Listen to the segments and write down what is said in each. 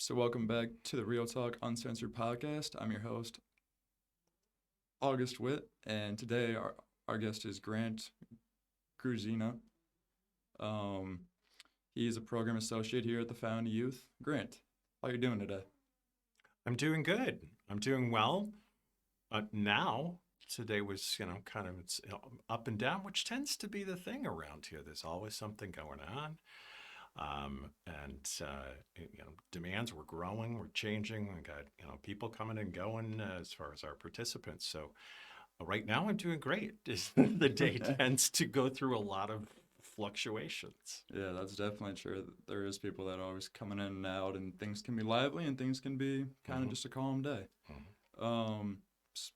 So, welcome back to the Real Talk Uncensored podcast. I'm your host, August Witt, and today our guest is Grant Grudzina. Um, he is a program associate here at the Found Youth. Grant, how are you doing today? I'm doing good. I'm doing well. Now, today was, kind of it's up and down, which tends to be the thing around here. There's always something going on. Demands were growing, we're changing. We got, people coming and going as far as our participants. So right now I'm doing great. The day tends to go through a lot of fluctuations. Yeah, that's definitely true. There is people that are always coming in and out, and things can be lively, and things can be kind of Mhm, just a calm day. mhm. Um,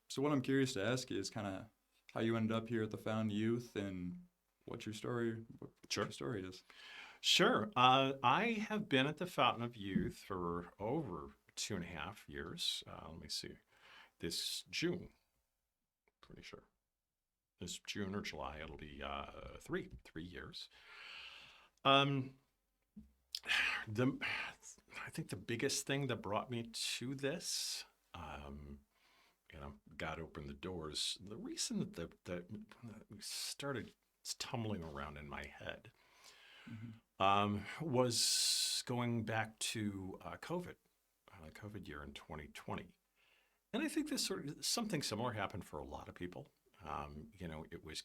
so what I'm curious to ask you is kind of how you ended up here at the Found Youth, and what Sure. your story is. Sure. I have been at the Fountain of Youth for over 2.5 years. Let me see. This June, pretty sure. This June or July, it'll be 3 years. Um, the I think the biggest thing that brought me to this, God opened the doors. The reason that started tumbling around in my head Hmm. was going back to COVID year in 2020. And I think this sort of something similar happened for a lot of people. It was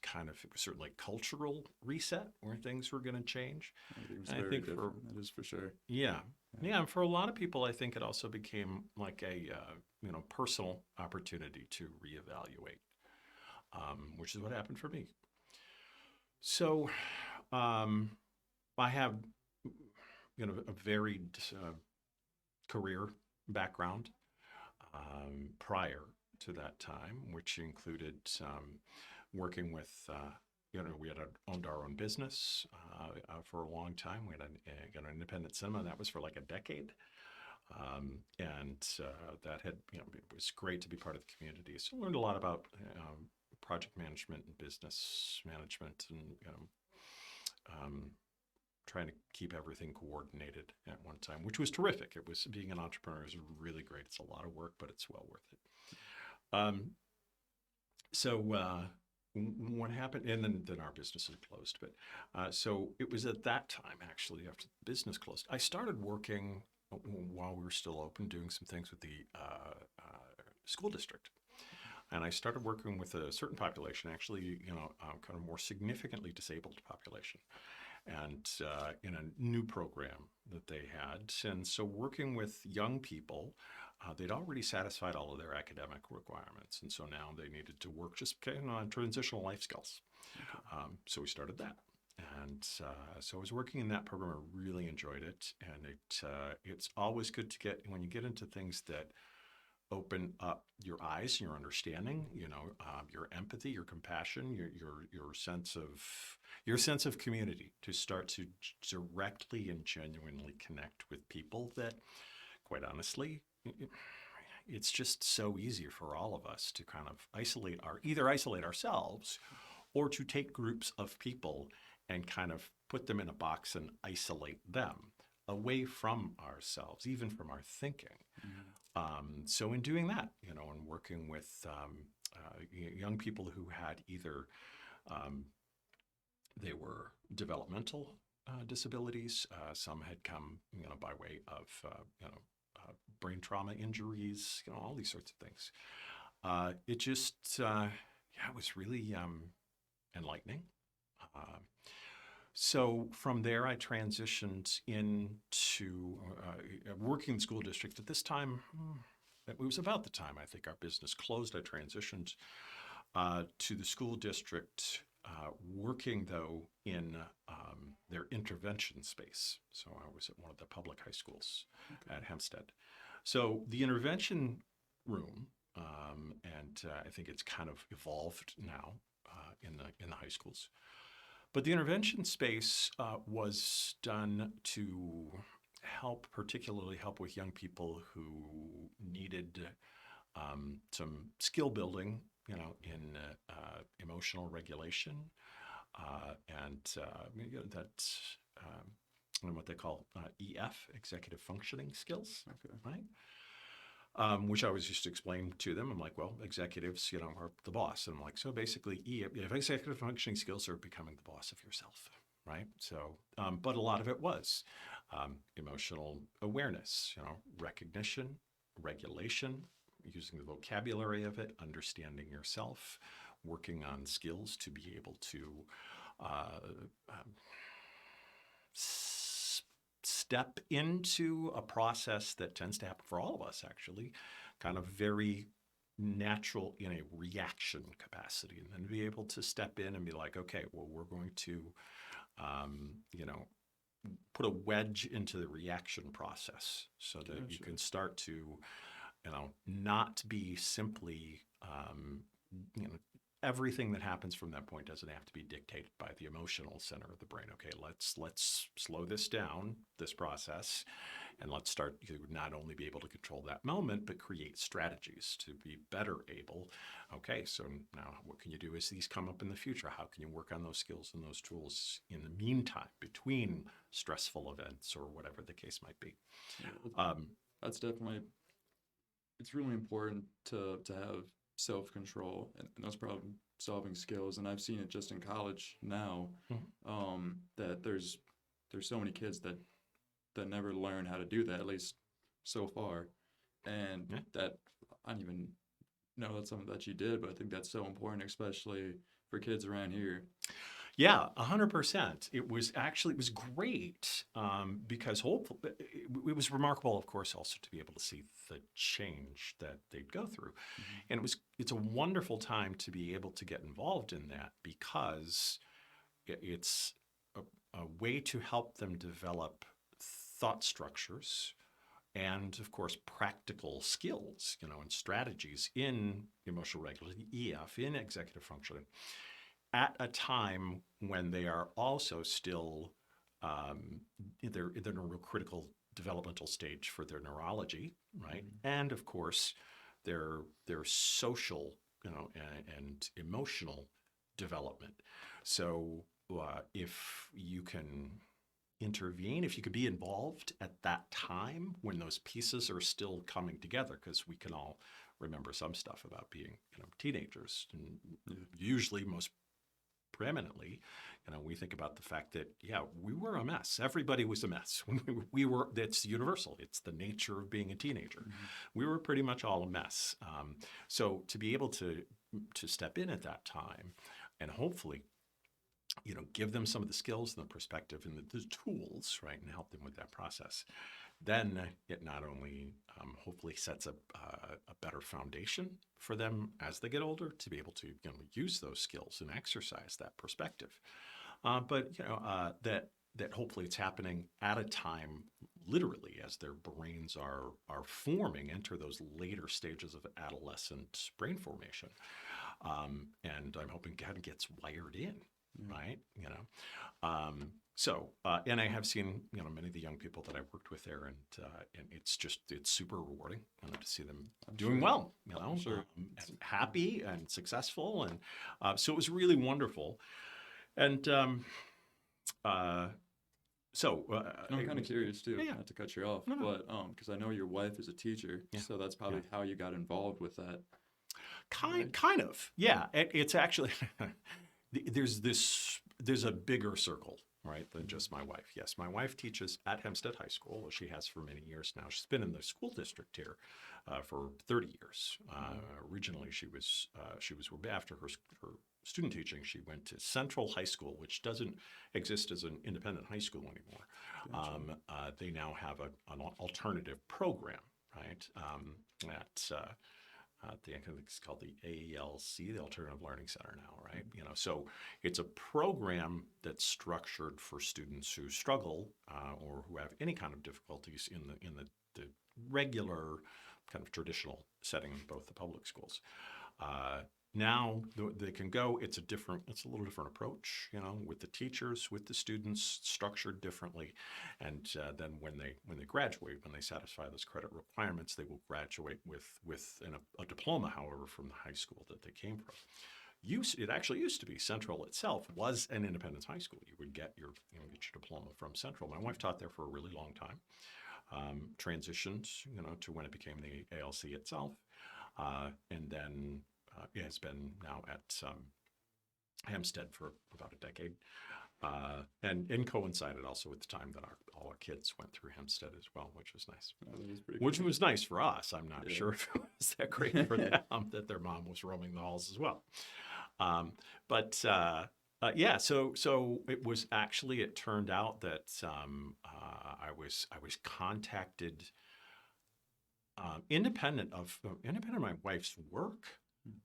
certainly a cultural reset where things were going to change. It was And I very think for, different. That is for sure. yeah, Yeah. yeah, and for a lot of people, I think it also became like a, personal opportunity to reevaluate, which is what happened for me. So, um, I have, a varied career background prior to that time, which included working with, we had owned our own business for a long time. We had an independent cinema, and that was for like a decade. And that had, it was great to be part of the community. So I learned a lot about project management and business management and, um, trying to keep everything coordinated at one time, which was terrific. It was being an entrepreneur is really great. It's a lot of work, but it's well worth it. Um, so what happened, and then our business had closed. But so it was at that time, actually, after the business closed, I started working while we were still open, doing some things with the school district. And I started working with a certain population, actually, kind of more significantly disabled population, and in a new program that they had. And so, working with young people, they'd already satisfied all of their academic requirements. And so now they needed to work just on transitional life skills. Okay. So, we started that. And so I was working in that program. I really enjoyed it, and it's always good to get when you get into things that open up your eyes, your understanding, your empathy, your compassion, your sense of community, to start to directly and genuinely connect with people that, quite honestly, it's just so easy for all of us to kind of either isolate ourselves or to take groups of people and kind of put them in a box and isolate them away from ourselves, even from our thinking. Mhm. So in doing that, and working with young people who had either um, they were developmental disabilities, some had come, by way of brain trauma injuries, all these sorts of things. It just, yeah, it was really enlightening. Uh, so from there, I transitioned into working in the school district. At this time, it was about the time I think our business closed. I transitioned to the school district, working though in their intervention space. So I was at one of the public high schools Okay. at Hempstead. So the intervention room, and I think it's kind of evolved now in the high schools. But the intervention space was done to particularly help with young people who needed some skill building, in emotional regulation, and that and what they call EF, executive functioning skills, Okay. right? Which I always used to explain to them. I'm like, well, executives, are the boss. And I'm like, so basically, if executive functioning skills are becoming the boss of yourself, right? So, but a lot of it was emotional awareness, recognition, regulation, using the vocabulary of it, understanding yourself, working on skills to be able to uh, um, step into a process that tends to happen for all of us, actually, kind of very natural in a reaction capacity, and then be able to step in and be like, okay, well, we're going to, um, you know, put a wedge into the reaction process so that you Gotcha. can start to, not be simply, everything that happens from that point doesn't have to be dictated by the emotional center of the brain. Okay, let's slow this down, this process, and let's start to not only be able to control that moment, but create strategies to be better able. Okay, so now what can you do as these come up in the future? How can you work on those skills and those tools in the meantime between stressful events or whatever the case might be? Yeah, Um, that's definitely, it's really important to have self-control and those problem-solving skills. And I've seen it just in college now, Mhm. that there's so many kids that never learn how to do that, at least so far. And yeah. that I don't even know that's something that you did, but I think that's so important, especially for kids around here. Yeah, 100%. It was great because hopefully it was remarkable, of course, also to be able to see the change that they'd go through, Mhm. and it's a wonderful time to be able to get involved in that because it's a way to help them develop thought structures and, of course, practical skills, and strategies in emotional regulation, EF, in executive functioning at a time when they are also still um, they're in a real critical developmental stage for their neurology, right? Mhm. And of course, their social, and emotional development. So if you can intervene, if you could be involved at that time when those pieces are still coming together, because we can all remember some stuff about being, teenagers, and Yeah. usually most preeminently, we think about the fact that, yeah, we were a mess. Everybody was a mess. We were, that's universal. It's the nature of being a teenager. Mhm. We were pretty much all a mess. So to be able to step in at that time and hopefully, give them some of the skills and the perspective and the tools, right, and help them with that process, then it not only hopefully sets a better foundation for them as they get older to be able to use those skills and exercise that perspective, but that hopefully it's happening at a time literally as their brains are forming, enter those later stages of adolescent brain formation, and I'm hoping God gets wired in, Yeah. right? And I have seen, many of the young people that I've worked with there, and it's super rewarding, to see them I'm doing sure. well, I'm sure. and happy and successful, and so it was really wonderful. And uh, so And I'm it kind of was, curious too, yeah, yeah, not to cut you off, no, no, but because I know your wife is a teacher, yeah, so that's yeah, probably how you got involved with that, kind right? kind of, yeah. It's actually there's a bigger circle, right, than Mhm. just my wife. Yes, my wife teaches at Hempstead High School. She has for many years now. She's been in the school district here for 30 years. Wow. Originally, she was after her student teaching. She went to Central High School, which doesn't exist as an independent high school anymore. Gotcha. They now have an alternative program, right? At I think it's called the AELC, the Alternative Learning Center now, right? So it's a program that's structured for students who struggle or who have any kind of difficulties in the regular kind of traditional setting in both the public schools. Uh, Now they can go. It's a little different approach, with the teachers, with the students, structured differently, and then when they graduate, when they satisfy those credit requirements, they will graduate with a diploma, however, from the high school that they came from. it actually used to be Central itself was an independence high school. You would get get your diploma from Central. My wife taught there for a really long time. Transitioned, to when it became the ALC itself, and then it has been now at Hempstead for about a decade, and coincided also with the time that all our kids went through Hempstead as well, which was nice. Oh, that was pretty Which cool. was nice for us. I'm not Yeah. sure if it was that great for them that their mom was roaming the halls as well. Yeah, so it was actually, it turned out that I was contacted, independent of my wife's work,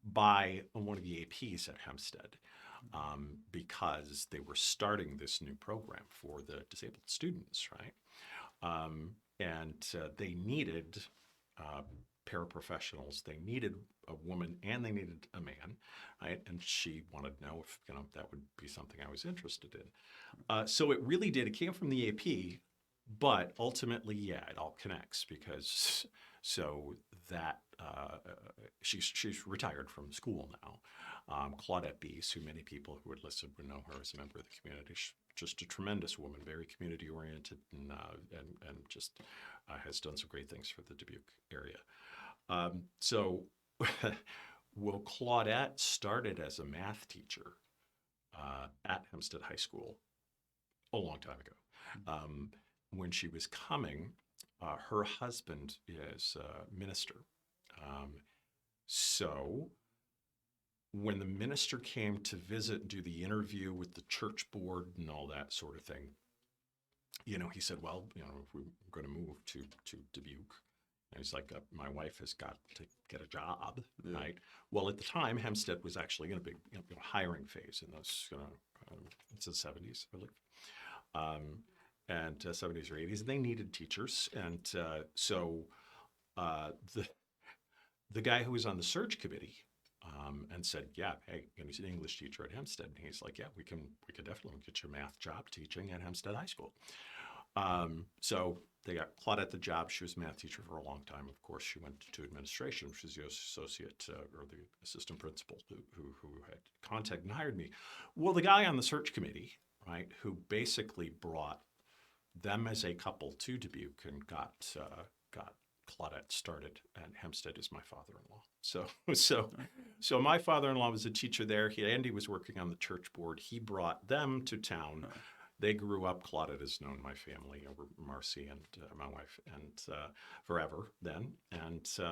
by one of the APs at Hempstead, because they were starting this new program for the disabled students, right? And they needed paraprofessionals. They needed a woman and they needed a man, right? And she wanted to know if that would be something I was interested in. So it really did. It came from the AP, but ultimately, yeah, it all connects because that she's retired from school now. Claudette Beese, who many people who would listen would know her as a member of the community. She's just a tremendous woman, very community oriented, and just has done some great things for the Dubuque area. Well, Claudette started as a math teacher at Hempstead High School a long time ago. When she was coming, her husband is a minister. So when the minister came to visit and do the interview with the church board and all that sort of thing, he said, well, if we're going to move to Dubuque, and he's like, my wife has got to get a job, Yeah. right? Well, at the time, Hempstead was actually in a big hiring phase in those, it's the 70s, I believe, and 70s or 80s. And they needed teachers, and so the guy who was on the search committee and said, yeah, hey, he's an English teacher at Hempstead. And he's like, yeah, we could definitely get your math job teaching at Hempstead High School. So they got Claudette the job. She was a math teacher for a long time. Of course, she went to administration. She was the associate or the assistant principal who had contacted and hired me. Well, the guy on the search committee, right, who basically brought them as a couple to Dubuque and got Claudette started at Hempstead is my father-in-law. So my father-in-law was a teacher there. Andy was working on the church board. He brought them to town. They grew up. Claudette has known my family, over Marcy and my wife, and forever then. And so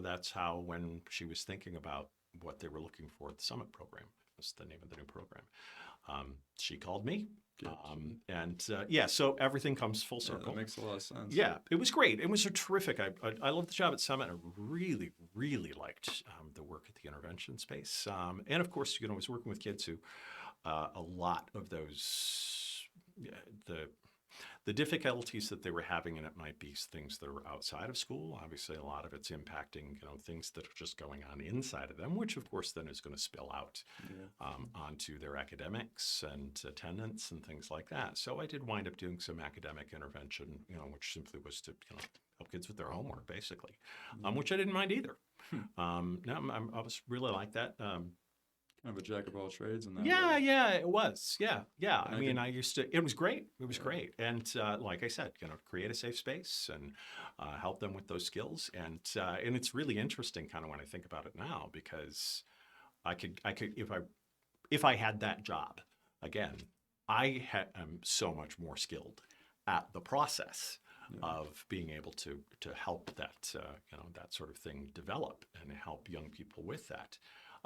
that's how, when she was thinking about what they were looking for at the Summit program, that's the name of the new program, she called me. So everything comes full circle. Yeah, that makes a lot of sense. Yeah, it was great. It was terrific. I loved the job at Summit. I really, really liked the work at the intervention space. And of course, I was working with kids who, a lot of those, the difficulties that they were having, and it might be things that are outside of school. Obviously, a lot of it's impacting, things that are just going on inside of them, which of course then is going to spill out onto their academics and attendance and things like that. So I did wind up doing some academic intervention, which simply was to help kids with their homework, basically, which I didn't mind either. No, I was really like that. Kind of a jack of all trades in that Yeah, way. yeah, it was. Yeah. And I mean, I used to, it was great. It was great. And like I said, create a safe space and help them with those skills. And it's really interesting kind of when I think about it now, because I could, if I had that job again, am so much more skilled at the process of being able to help that, that sort of thing develop and help young people with that.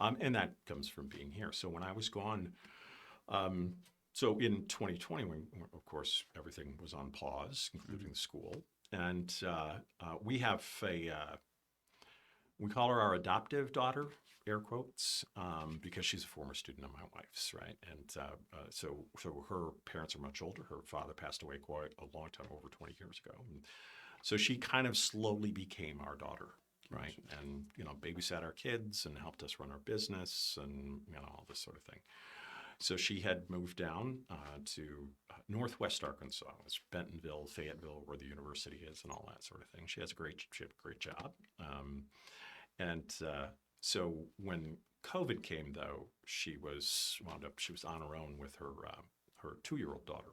And that comes from being here. So when I was gone, so in 2020, when of course everything was on pause, including the school, and we have we call her our adoptive daughter, air quotes, because she's a former student of my wife's, right? And so her parents are much older. Her father passed away quite a long time, over 20 years ago. And so she kind of slowly became our daughter. Right. And, babysat our kids and helped us run our business and, all this sort of thing. So she had moved down to Northwest Arkansas. It was Bentonville, Fayetteville, where the university is and all that sort of thing. She has a great job. So when COVID came, though, she was on her own with her 2-year-old daughter.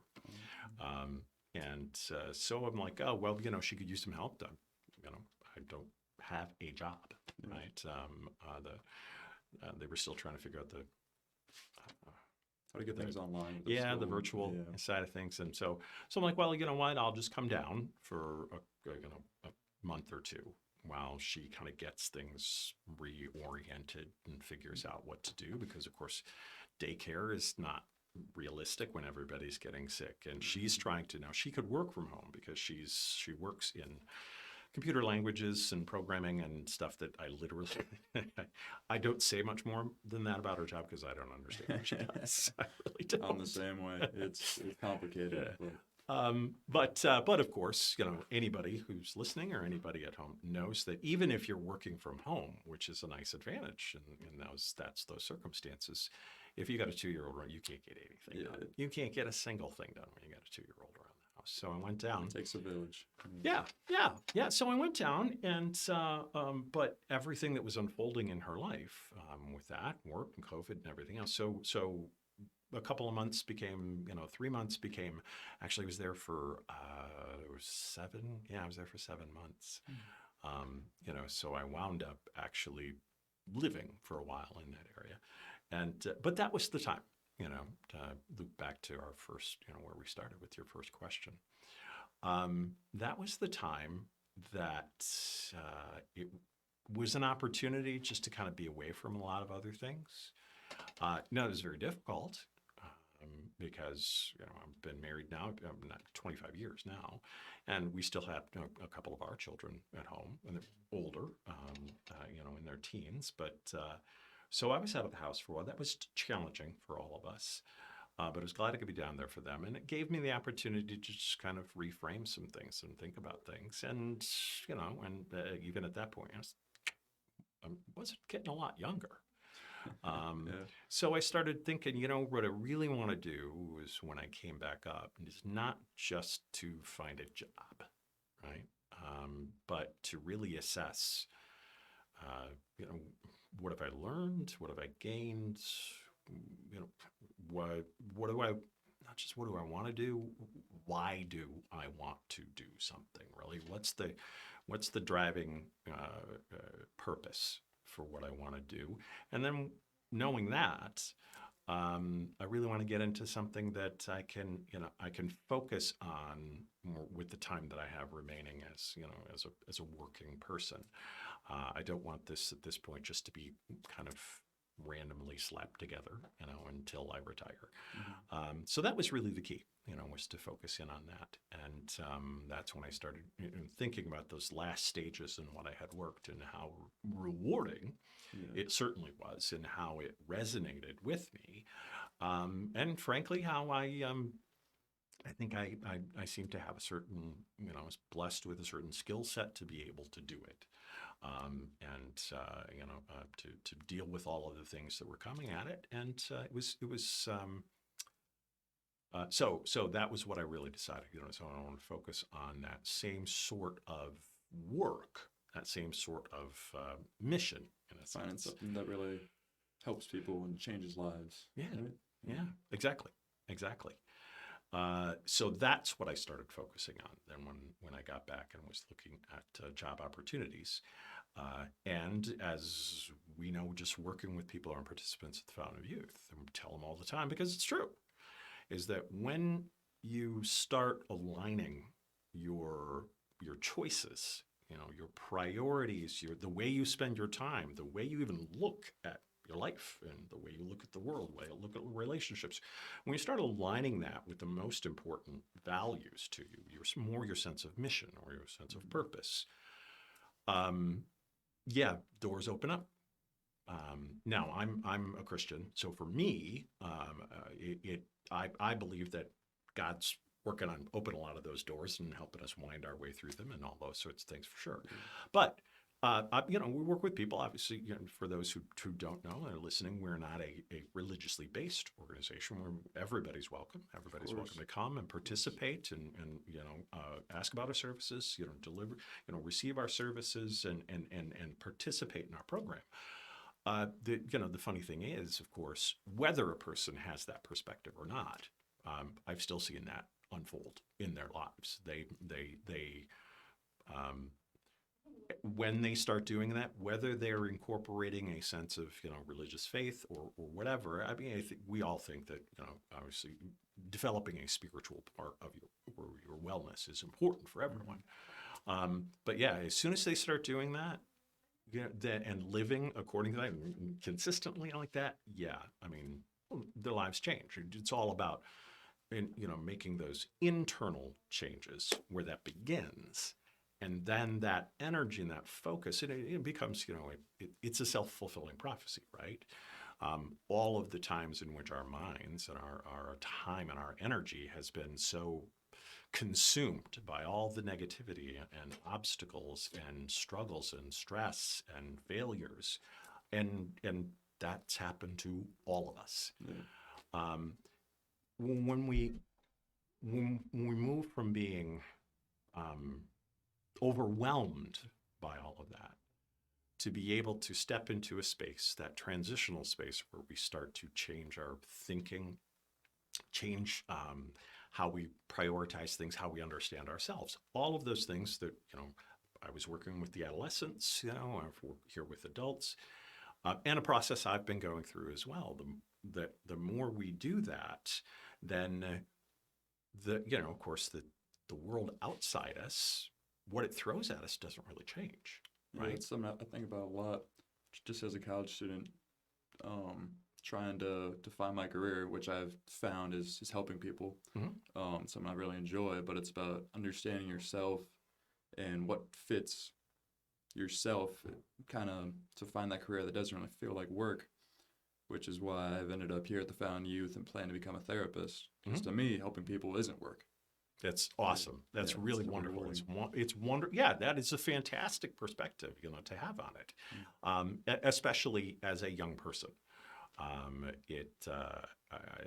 So I'm like, oh, well, she could use some help. I don't have a job, right? They were still trying to figure out How to get things online. With the school. virtual Yeah. side of things. And so I'm like, well, you know what? I'll just come down for a month or two while she kind of gets things reoriented and figures out what to do. Because of course, daycare is not realistic when everybody's getting sick, and she's trying to now. She could work from home because she works in computer languages and programming and stuff that I literally I don't say much more than that about her job because I don't understand what she does. I really don't. I'm the same way. It's complicated. Yeah. But But of course, anybody who's listening or anybody at home knows that even if you're working from home, which is a nice advantage in those circumstances, if you got a 2-year-old around, you can't get anything done. You can't get a single thing done when you got a 2-year-old around the house. So I went down. It takes a village. Yeah. So I went down, and but everything that was unfolding in her life with that work and COVID and everything else. So a couple of months became, 3 months became. Actually, I was there for it was 7. Yeah, I was there for 7 months. So I wound up actually living for a while in that area, and but that was the time. To loop back to our first, where we started with your first question. That was the time that it was an opportunity just to kind of be away from a lot of other things. Now, it was very difficult because I've been married now, I'm not 25 years now, and we still have a couple of our children at home, and they're older, in their teens. But so I was out of the house for a while. That was challenging for all of us. But I was glad I could be down there for them. And it gave me the opportunity to just kind of reframe some things and think about things. And, even at that point, I wasn't getting a lot younger. So I started thinking, what I really want to do is when I came back up is not just to find a job, right? But to really assess, what have I learned? What have I gained? What do I, not just what do I want to do? Why do I want to do something? Really, what's the driving purpose for what I want to do? And then knowing that, I really want to get into something that I can focus on more with the time that I have remaining as a working person. I don't want this at this point just to be kind of randomly slapped together, until I retire. So that was really the key, was to focus in on that. And that's when I started thinking about those last stages and what I had worked and how rewarding it certainly was and how it resonated with me. And frankly, how I think I seem to have a certain, I was blessed with a certain skill set to be able to do it. To deal with all of the things that were coming at it. And so that was what I really decided, so I want to focus on that same sort of work, that same sort of mission in a sense. Finding something that really helps people and changes lives. Yeah, right? Yeah, exactly. So that's what I started focusing on then when I got back and was looking at job opportunities. And as we know, just working with people who are participants at the Fountain of Youth, and we tell them all the time, because it's true, is that when you start aligning your choices, your priorities, the way you spend your time, the way you even look at your life and the way you look at the world, the way you look at relationships, when you start aligning that with the most important values to you, your sense of mission or your sense of purpose, doors open up. Now I'm a Christian, so for me, I believe that God's working on opening a lot of those doors and helping us wind our way through them and all those sorts of things for sure. But we work with people, obviously, for those who don't know and are listening, we're not a religiously based organization where everybody's welcome. Everybody's welcome to come and participate and ask about our services, deliver, receive our services and participate in our program. The funny thing is, of course, whether a person has that perspective or not, I've still seen that unfold in their lives. Um, when they start doing that, whether they're incorporating a sense of, religious faith or whatever, I mean, I think we all think that, obviously developing a spiritual part of your wellness is important for everyone. But yeah, as soon as they start doing that, and living according to that and consistently like that, yeah, I mean, their lives change. It's all about, making those internal changes where that begins. And then that energy and that focus, it becomes, it's a self-fulfilling prophecy, right? All of the times in which our minds and our time and our energy has been so consumed by all the negativity and obstacles and struggles and stress and failures, and that's happened to all of us. Yeah. When we move from being overwhelmed by all of that to be able to step into a space, that transitional space where we start to change our thinking, change how we prioritize things, how we understand ourselves. All of those things that, I was working with the adolescents, I've worked here with adults, and a process I've been going through as well. The more we do that, then of course, the world outside us, what it throws at us doesn't really change, Yeah, right? it's something I think about a lot, just as a college student, trying to find my career, which I've found is helping people. Mhm. Something I really enjoy, but it's about understanding yourself and what fits yourself, kind of to find that career that doesn't really feel like work, which is why I've ended up here at the Fountain Youth and plan to become a therapist. Because to me, helping people isn't work. That's awesome. That's Yeah, really it's wonderful. rewarding. It's wonder. Yeah, that is a fantastic perspective, to have on it, especially as a young person. I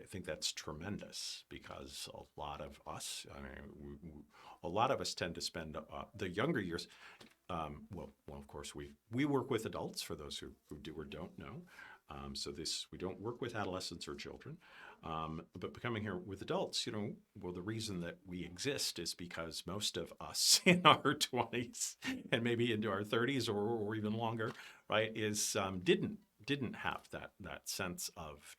think that's tremendous because a lot of us, I mean, a lot of us tend to spend the younger years. Well, of course, we work with adults for those who do or don't know. So we don't work with adolescents or children, but becoming here with adults, well, the reason that we exist is because most of us in our 20s and maybe into our 30s or even longer, right, is didn't have that sense of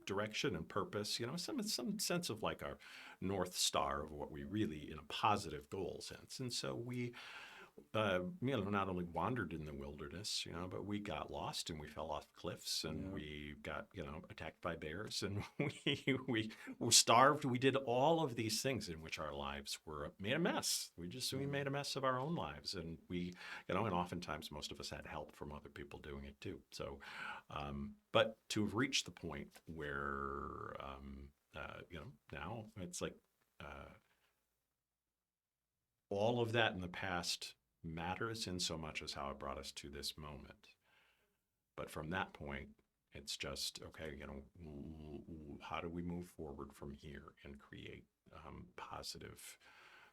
direction and purpose, some sense of like our North Star of what we really, in a positive goal sense. And so we not only wandered in the wilderness, but we got lost and we fell off cliffs and Yeah. we got, attacked by bears and we were starved. We did all of these things in which our lives were made a mess. We made a mess of our own lives, and we, and oftentimes most of us had help from other people doing it too. So, but to have reached the point where, now it's like, all of that in the past matters in so much as how it brought us to this moment. But from that point, it's just, okay, how do we move forward from here and create positive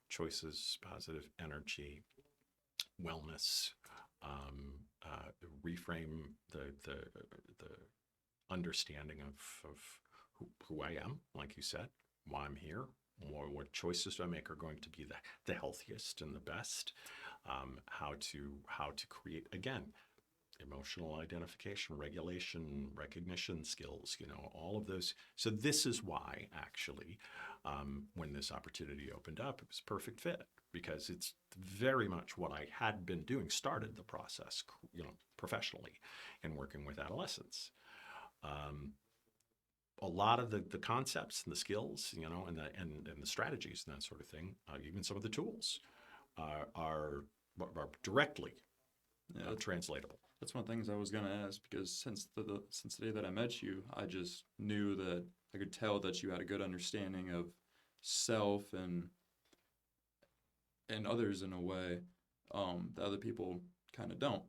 choices, positive energy, wellness, reframe the understanding of who I am, like you said, why I'm here, what choices do I make are going to be the healthiest and the best. How to create, again, emotional identification, regulation, recognition skills, all of those. So this is why, actually, when this opportunity opened up, it was a perfect fit because it's very much what I had been doing, started the process, professionally and working with adolescents. A lot of the concepts and the skills, and the strategies and that sort of thing, even some of the tools are directly Yeah, translatable. that's one of the things I was gonna ask because since the day that I met you, I just knew that I could tell that you had a good understanding of self and others in a way that other people kind of don't.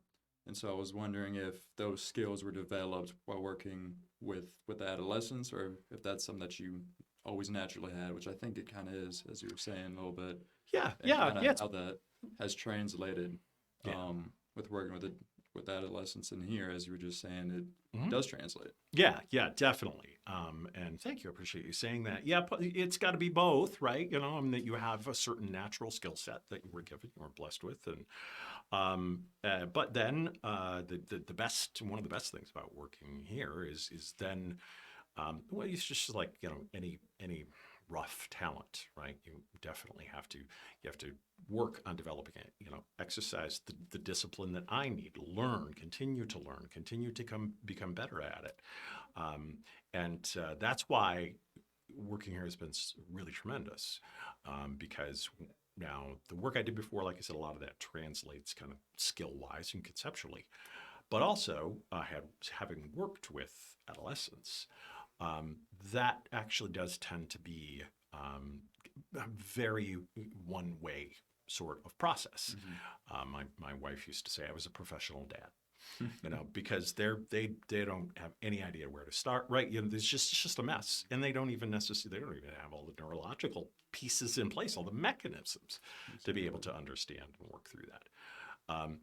And so I was wondering if those skills were developed while working with adolescents, or if that's something that you always naturally had, which I think it kind of is, as you were saying a little bit, Yeah, and yeah, kind yeah. of how that has translated Yeah. with working with with adolescence in here, as you were just saying, it Mhm. does translate. Yeah, yeah, definitely. And thank you. I appreciate you saying that. Yeah, but it's got to be both, right? That you have a certain natural skill set that you were given, you were blessed with, and but then the best one of the best things about working here is then well, it's just like any rough talent, right? You definitely have to work on developing it. Exercise the discipline that I need, learn, continue to become better at it, and that's why working here has been really tremendous, because now the work I did before, like I said, a lot of that translates kind of skill wise and conceptually, but also having worked with adolescents, um, that actually does tend to be a very one way sort of process. My wife used to say I was a professional dad. Because they don't have any idea where to start. Right? There's just it's just a mess, and they don't even have all the neurological pieces in place, all the mechanisms to be able to understand and work through that.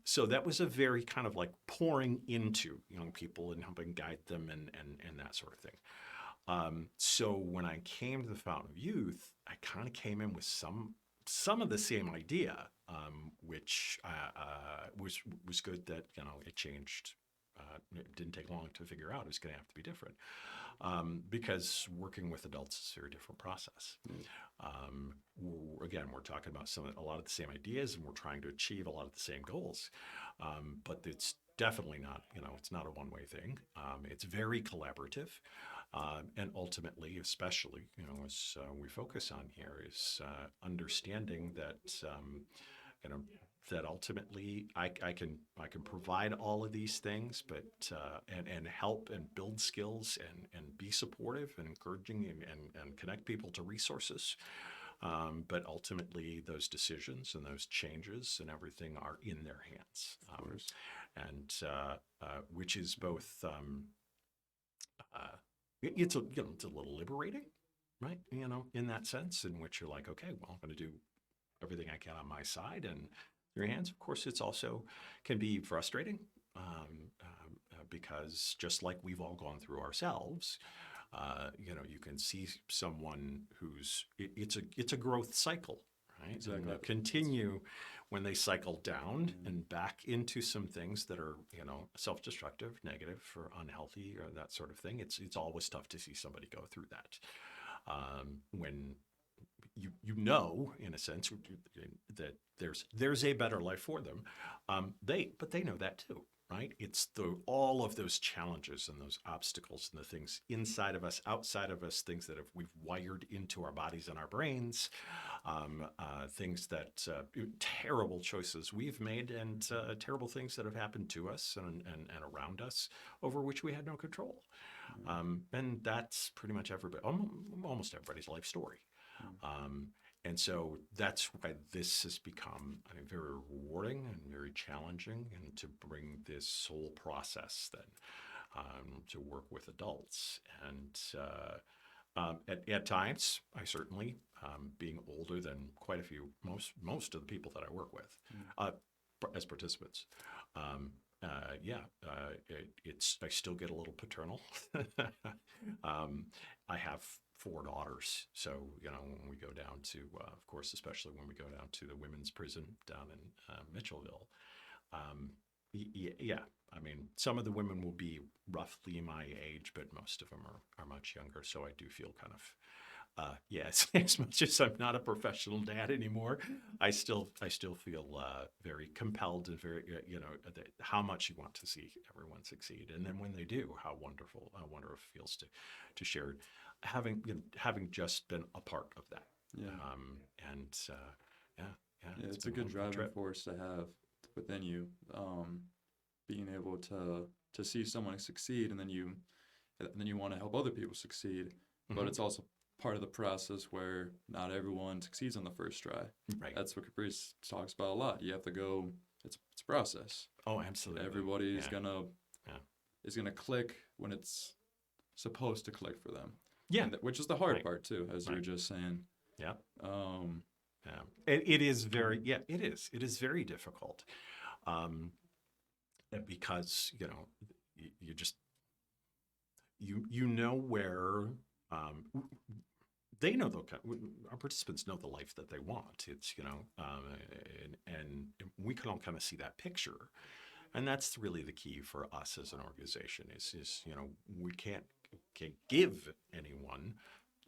So that was a very kind of like pouring into young people and helping guide them and that sort of thing. So when I came to the Fountain of Youth, I kind of came in with some of the same idea, which was good that it changed. It didn't take long to figure out it was going to have to be different, because working with adults is a very different process. We're talking about a lot of the same ideas, and we're trying to achieve a lot of the same goals, but it's definitely not. It's not a one-way thing. It's very collaborative. And ultimately, especially, as we focus on here, is understanding that, you know, that ultimately I can provide all of these things, but and help and build skills and be supportive and encouraging and connect people to resources. But ultimately, those decisions and those changes and everything are in their hands, Of course. and which is both. Uh, it's a little liberating, right? In that sense, in which you're like, okay, well, I'm going to do everything I can on my side and your hands. Of course, it's also can be frustrating, because just like we've all gone through ourselves, you can see someone it's a growth cycle, right? Exactly. And continue when they cycle down and back into some things that are self-destructive, negative, or unhealthy, or that sort of thing. It's always tough to see somebody go through that, when in a sense that there's a better life for them. But they know that too, right? It's all of those challenges and those obstacles and the things inside of us, outside of us, things that we've wired into our bodies and our brains, things that terrible choices we've made, and terrible things that have happened to us and around us, over which we had no control. And that's pretty much almost everybody's life story. And so that's why this has become, I think, very rewarding and very challenging, and to bring this whole process then, to work with adults. And at times, I certainly, being older than quite a few, most of the people that I work with, as participants, I still get a little paternal. I have 4 daughters, so when we go down to, of course, especially when we go down to the women's prison down in Mitchellville, yeah, I mean, some of the women will be roughly my age, but most of them are much younger. So I do feel kind of, as much as I'm not a professional dad anymore, I still feel very compelled and very, how much you want to see everyone succeed, and then when they do, how wonderful it feels to share, having just been a part of that. Yeah. And Yeah, it's a been good wonderful driving trip. force to have within you. Being able to see someone succeed, and then you want to help other people succeed. But Mhm. it's also part of the process where not everyone succeeds on the first try. Right. That's what Caprice talks about a lot. You have to go. It's a process. Oh, absolutely. Everybody's Yeah. is gonna click when it's supposed to click for them. Yeah. And which is the hard Right. part too, as you were Right. just saying. Yeah. Um, It is very, it is very difficult. because, you just, you know where, they know our participants know the life that they want. It's, and we can all kind of see that picture. And that's really the key for us as an organization is we can't give anyone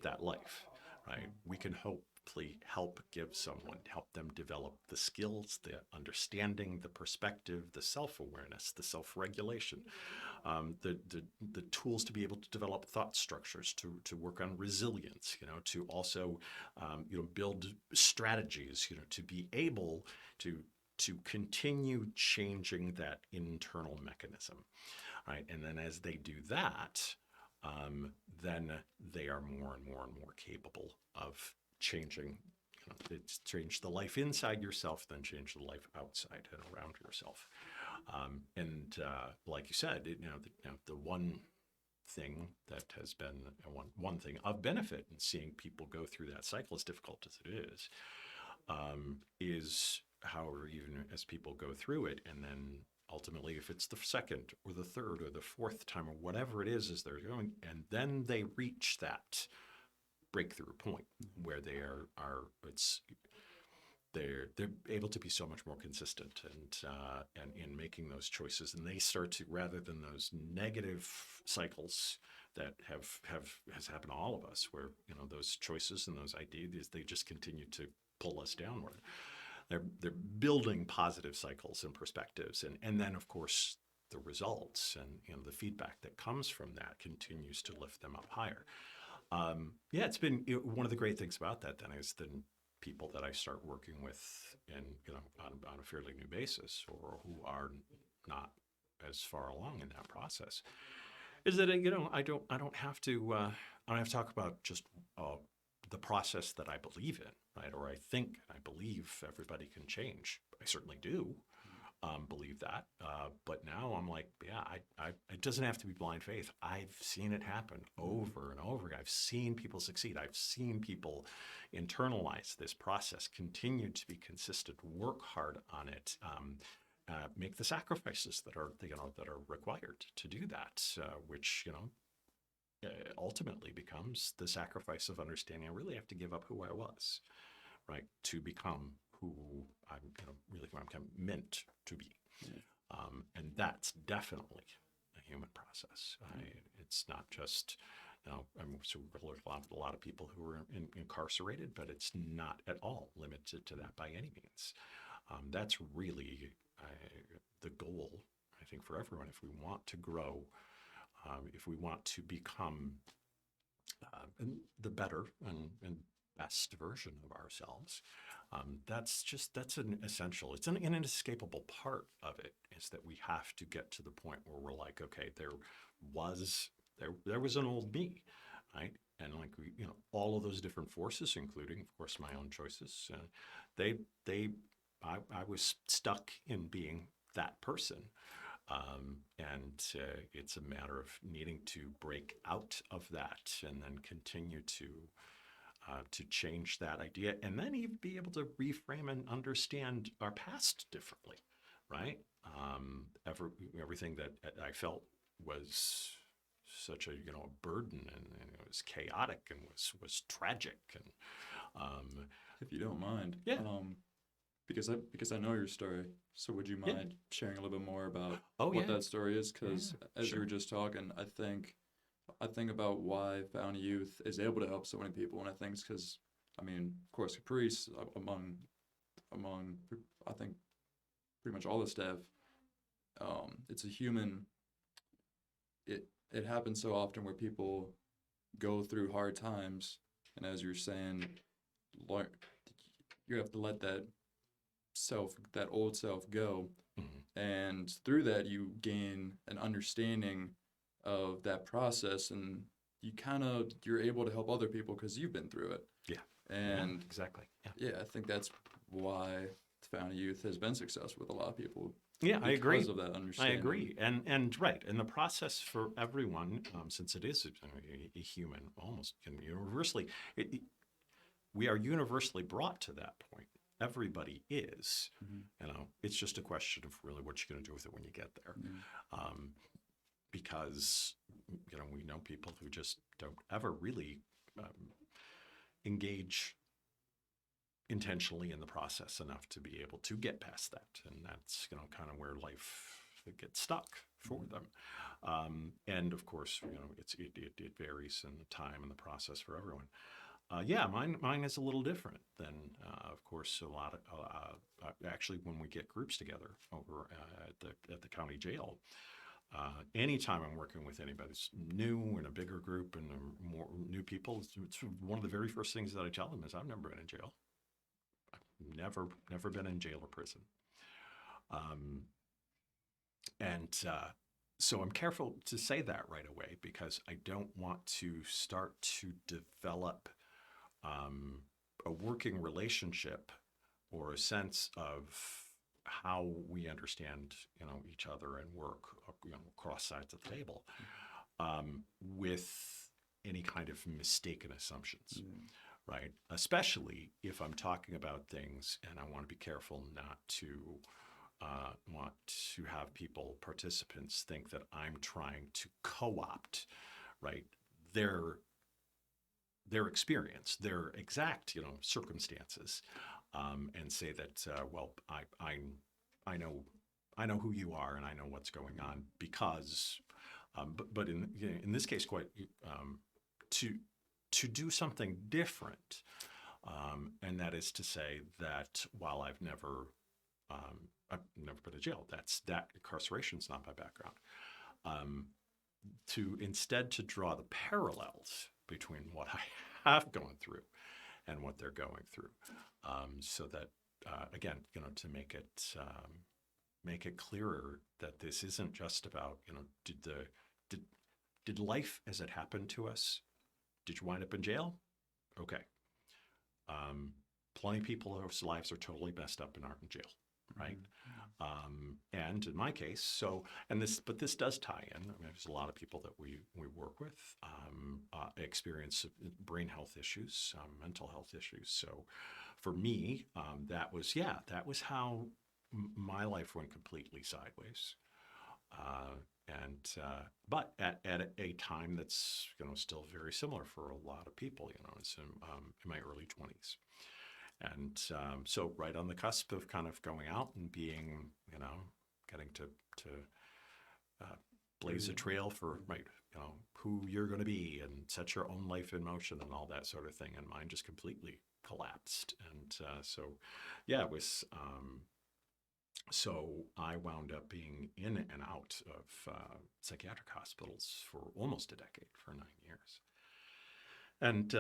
that life, right? We can hopefully help help them develop the skills, the understanding, the perspective, the self-awareness, the self-regulation, the tools to be able to develop thought structures, to work on resilience, to also, build strategies, to be able to continue changing that internal mechanism, right? And then as they do that, then they are more and more and more capable of changing. It's change the life inside yourself, then change the life outside and around yourself. Like you said, the one thing that has been one thing of benefit in seeing people go through that cycle, as difficult as it is however, even as people go through it, and then ultimately, if it's the second or the third or the fourth time or whatever it is as they're going, and then they reach that breakthrough point where they're able to be so much more consistent and in making those choices, and they start to, rather than those negative cycles that has happened to all of us, where those choices and those ideas, they just continue to pull us downward. They're building positive cycles and perspectives, and then of course the results and the feedback that comes from that continues to lift them up higher. It's been one of the great things about that then is the people that I start working with and on a fairly new basis, or who are not as far along in that process, is that I don't have to talk about just the process that I believe in, right? Or I believe everybody can change. I certainly do believe that. But now I'm like, it doesn't have to be blind faith. I've seen it happen over and over again. I've seen people succeed. I've seen people internalize this process, continue to be consistent, work hard on it, make the sacrifices that are required to do that, which ultimately becomes the sacrifice of understanding I really have to give up who I was, right, to become who I'm really who I'm kind of meant to be. And that's definitely a human process. It's not just so a lot of people who are incarcerated, but it's not at all limited to that by any means. That's really the goal, I think, for everyone. If we want to grow, if we want to become the better and best version of ourselves, that's an essential, it's an inescapable part of it, is that we have to get to the point where we're like, okay, there was an old me, right? And like all of those different forces, including of course my own choices, I was stuck in being that person. And it's a matter of needing to break out of that and then continue to change that idea, and then even be able to reframe and understand our past differently, right? Everything that I felt was such a burden, and it was chaotic and was tragic, and If you don't mind, yeah. Because I know your story, so would you mind sharing a little bit more about what that story is? Because as you were just talking, I think about why Found Youth is able to help so many people, and I think it's because, of course, Caprice, among I think pretty much all the staff, it's a human. It happens so often where people go through hard times, and as you're saying, you have to let that old self go, and through that you gain an understanding of that process, and you're able to help other people because you've been through it. And exactly. I think that's why Found Youth has been successful with a lot of people. I agree. Because of that understanding. I agree. And right. And the process for everyone, since it is a human, almost universally, we are universally brought to that point. everybody is. Mhm. It's just a question of really what you're going to do with it when you get there. Yeah. Because, we know people who just don't ever really engage intentionally in the process enough to be able to get past that. And that's, kind of where life gets stuck for them. And of course, it varies in the time and the process for everyone. Mine is a little different than, of course, a lot of, actually, when we get groups together over at the county jail, anytime I'm working with anybody that's new in a bigger group and more new people, it's one of the very first things that I tell them is I've never been in jail. I've never been in jail or prison. And so I'm careful to say that right away because I don't want to start to develop a working relationship or a sense of how we understand, each other and work, across sides of the table, with any kind of mistaken assumptions, right? Especially if I'm talking about things and I want to be careful not to want to have participants think that I'm trying to co-opt, right, their experience, their exact, circumstances, and say that, well, I know who you are and I know what's going on because, but in this case, quite to do something different, and that is to say that while I've never been to jail, that incarceration's not my background. To instead to draw the parallels between what I have gone through and what they're going through, so that again, to make it clearer that this isn't just about, did life as it happened to us? Did you wind up in jail? Okay. Plenty of people whose lives are totally messed up and aren't in jail, right? And in my case, but this does tie in. I mean, there's a lot of people that we work with experience brain health issues, mental health issues. So for me, that was how my life went completely sideways. But at a time that's still very similar for a lot of people. It's in my early 20s. And so right on the cusp of kind of going out and being, getting to blaze a trail for, right, who you're going to be and set your own life in motion and all that sort of thing. And mine just completely collapsed. And it was, so I wound up being in and out of psychiatric hospitals for almost a decade, for 9 years. And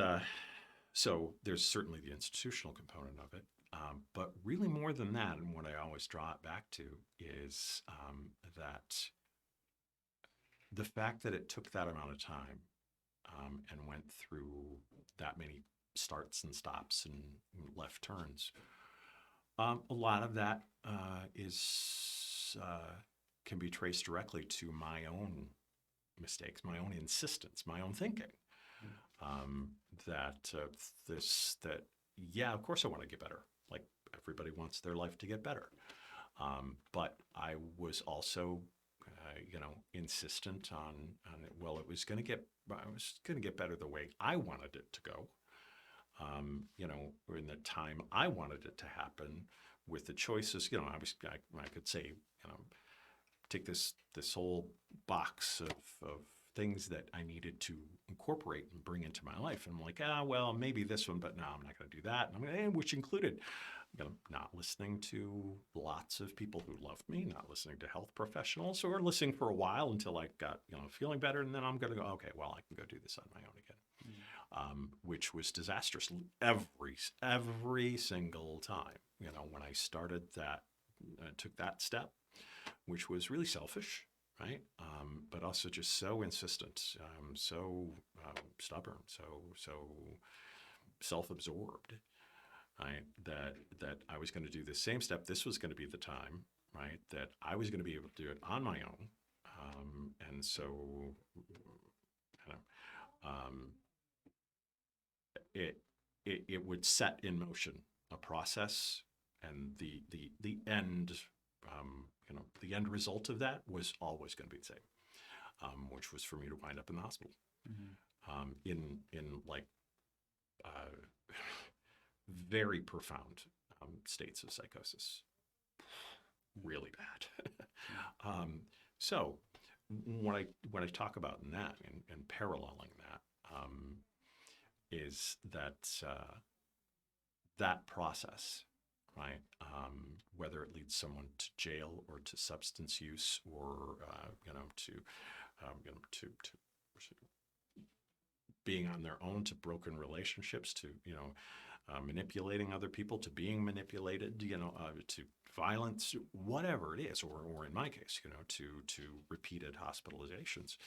so there's certainly the institutional component of it. But really more than that, and what I always draw it back to is that the fact that it took that amount of time and went through that many starts and stops and left turns, a lot of that can be traced directly to my own mistakes, my own insistence, my own thinking. Of course I want to get better. Like everybody wants their life to get better. But I was also, insistent on it. Well, I was going to get better the way I wanted it to go. In the time I wanted it to happen, with the choices, I could say, take this whole box of things that I needed to incorporate and bring into my life. And I'm like, well, maybe this one, but no, I'm not going to do that. And which included, not listening to lots of people who loved me, not listening to health professionals, or listening for a while until I got, feeling better. And then I'm going to go, okay, well, I can go do this on my own again, which was disastrous every single time. When I started that, took that step, which was really selfish, right? But also just so insistent, so stubborn, so self-absorbed, right? That I was going to do the same step. This was going to be the time, right? That I was going to be able to do it on my own, and so, it would set in motion a process the end, the end result of that was always going to be the same, which was for me to wind up in the hospital, in like very profound states of psychosis, really bad. So when I talk about that and paralleling that, is that that process, right? Whether it leads someone to jail or to substance use, or to being on their own, to broken relationships, to manipulating other people, to being manipulated, to violence, whatever it is, or in my case, to repeated hospitalizations.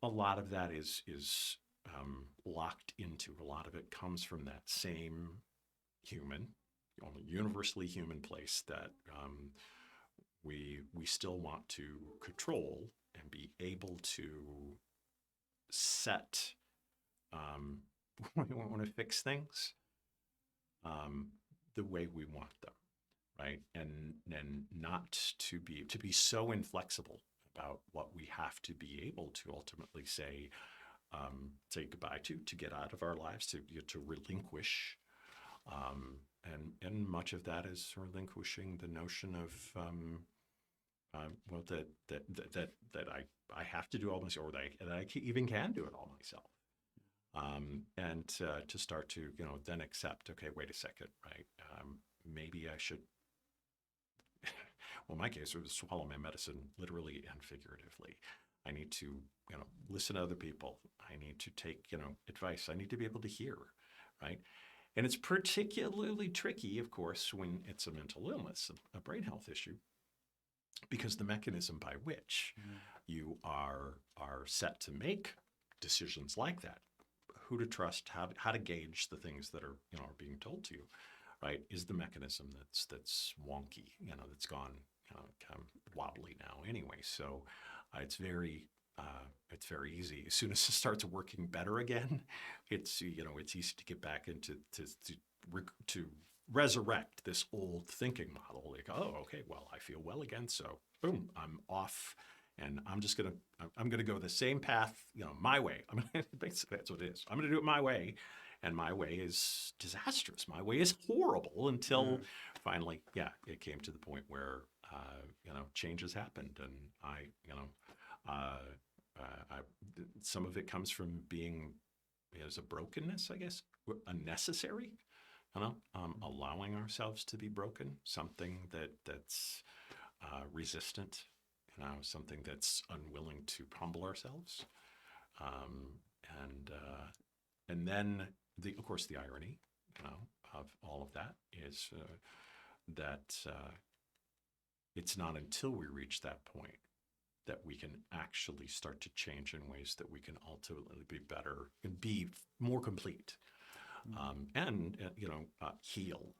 A lot of that is locked into. A lot of it comes from that same human, universally human place that we still want to control and be able to set. We want to fix things the way we want them, right? And not to be so inflexible about what we have to be able to ultimately say goodbye to get out of our lives, to relinquish. And much of that is relinquishing the notion of that I have to do all myself, or that I even can do it all myself. And to start to then accept, okay, wait a second, right? Maybe I should. Well, in my case, it was swallow my medicine literally and figuratively. I need to listen to other people. I need to take advice. I need to be able to hear, right? And it's particularly tricky, of course, when it's a mental illness, a brain health issue, because the mechanism by which you are set to make decisions like that, who to trust, how to gauge the things that are are being told to you, right, is the mechanism that's wonky, that's gone kind of wobbly now anyway. So it's very easy. As soon as it starts working better again, it's it's easy to get back into to resurrect this old thinking model. Like, oh, okay, well, I feel well again, so boom, I'm off, and I'm gonna go the same path, my way. Basically, that's what it is. I'm gonna do it my way, and my way is disastrous. My way is horrible until finally, it came to the point where changes happened, and some of it comes from being as a brokenness, I guess, unnecessary. Allowing ourselves to be broken, something that's resistant, something that's unwilling to humble ourselves, and then of course the irony, of all of that is that it's not until we reach that point that we can actually start to change in ways that we can ultimately be better and be more complete, and heal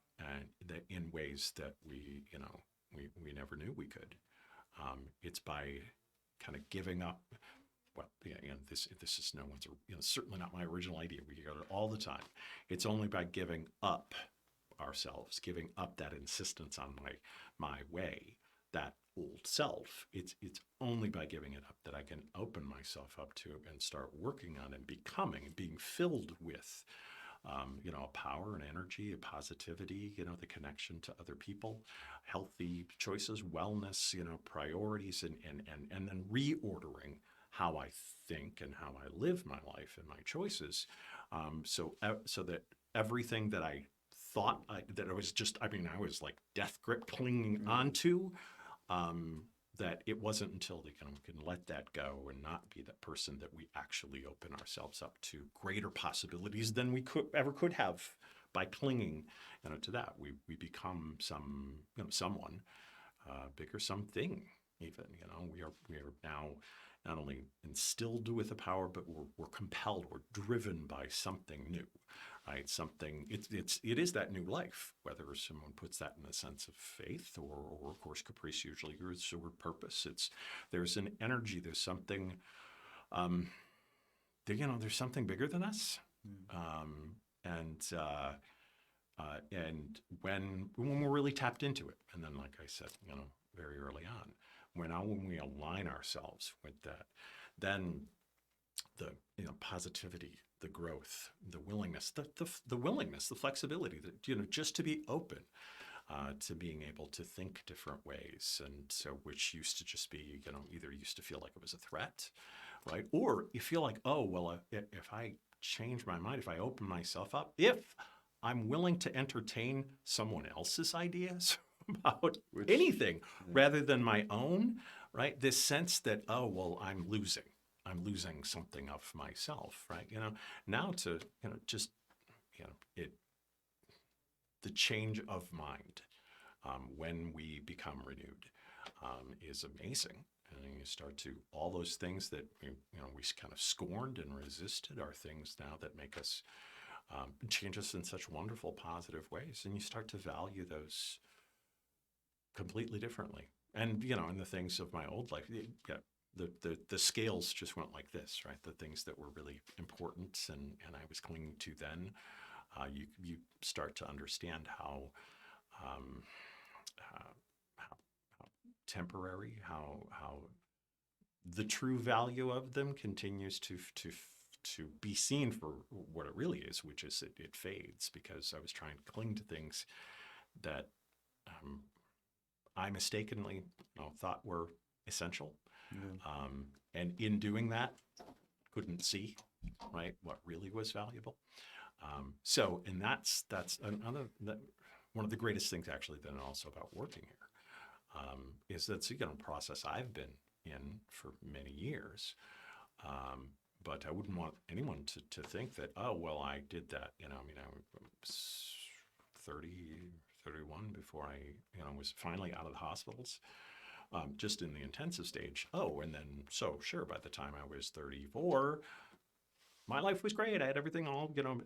in ways that we never knew we could. It's by kind of giving up. Well, this is no one's, certainly not my original idea. We hear it all the time. It's only by giving up ourselves, giving up that insistence on my way, that old self. It's only by giving it up that I can open myself up to and start working on and becoming, being filled with, power and energy, a positivity, the connection to other people, healthy choices, wellness, priorities, and then reordering how I think and how I live my life and my choices, so that everything that I thought that I was just, I was like death grip clinging onto, that it wasn't until we can let that go and not be that person that we actually open ourselves up to greater possibilities than we could have by clinging to that. We become someone bigger, something even. We are now not only instilled with the power, but we're compelled, we're driven by something new, right? Something, it is that new life, whether someone puts that in a sense of faith or of course, caprice usually is the word purpose. There's an energy, there's something, there's something bigger than us. And when we're really tapped into it, and then, like I said, very early on, when we align ourselves with that, then the positivity, the growth, the willingness, the willingness, the flexibility, that just to be open to being able to think different ways, and so which used to just be either used to feel like it was a threat, right, or you feel like, oh well, if I change my mind, if I open myself up, if I'm willing to entertain someone else's ideas about Which, anything yeah. rather than my own, right? This sense that, oh, well, I'm losing something of myself, right? Now to, just, the change of mind when we become renewed is amazing. And you start to, all those things that we kind of scorned and resisted are things now that make us change us in such wonderful, positive ways. And you start to value those completely differently. And, in the things of my old life, the scales just went like this, right? The things that were really important and I was clinging to then, you start to understand how temporary, how the true value of them continues to be seen for what it really is, which is it fades, because I was trying to cling to things that I mistakenly thought were essential. Yeah. And in doing that, couldn't see, right, what really was valuable. And that's another, one of the greatest things actually then also about working here, is that's a process I've been in for many years. But I wouldn't want anyone to think that, oh, well, I did that, I was 30, 31 before I, was finally out of the hospitals, just in the intensive stage. Oh, and then, so sure, by the time I was 34, my life was great. I had everything all, no,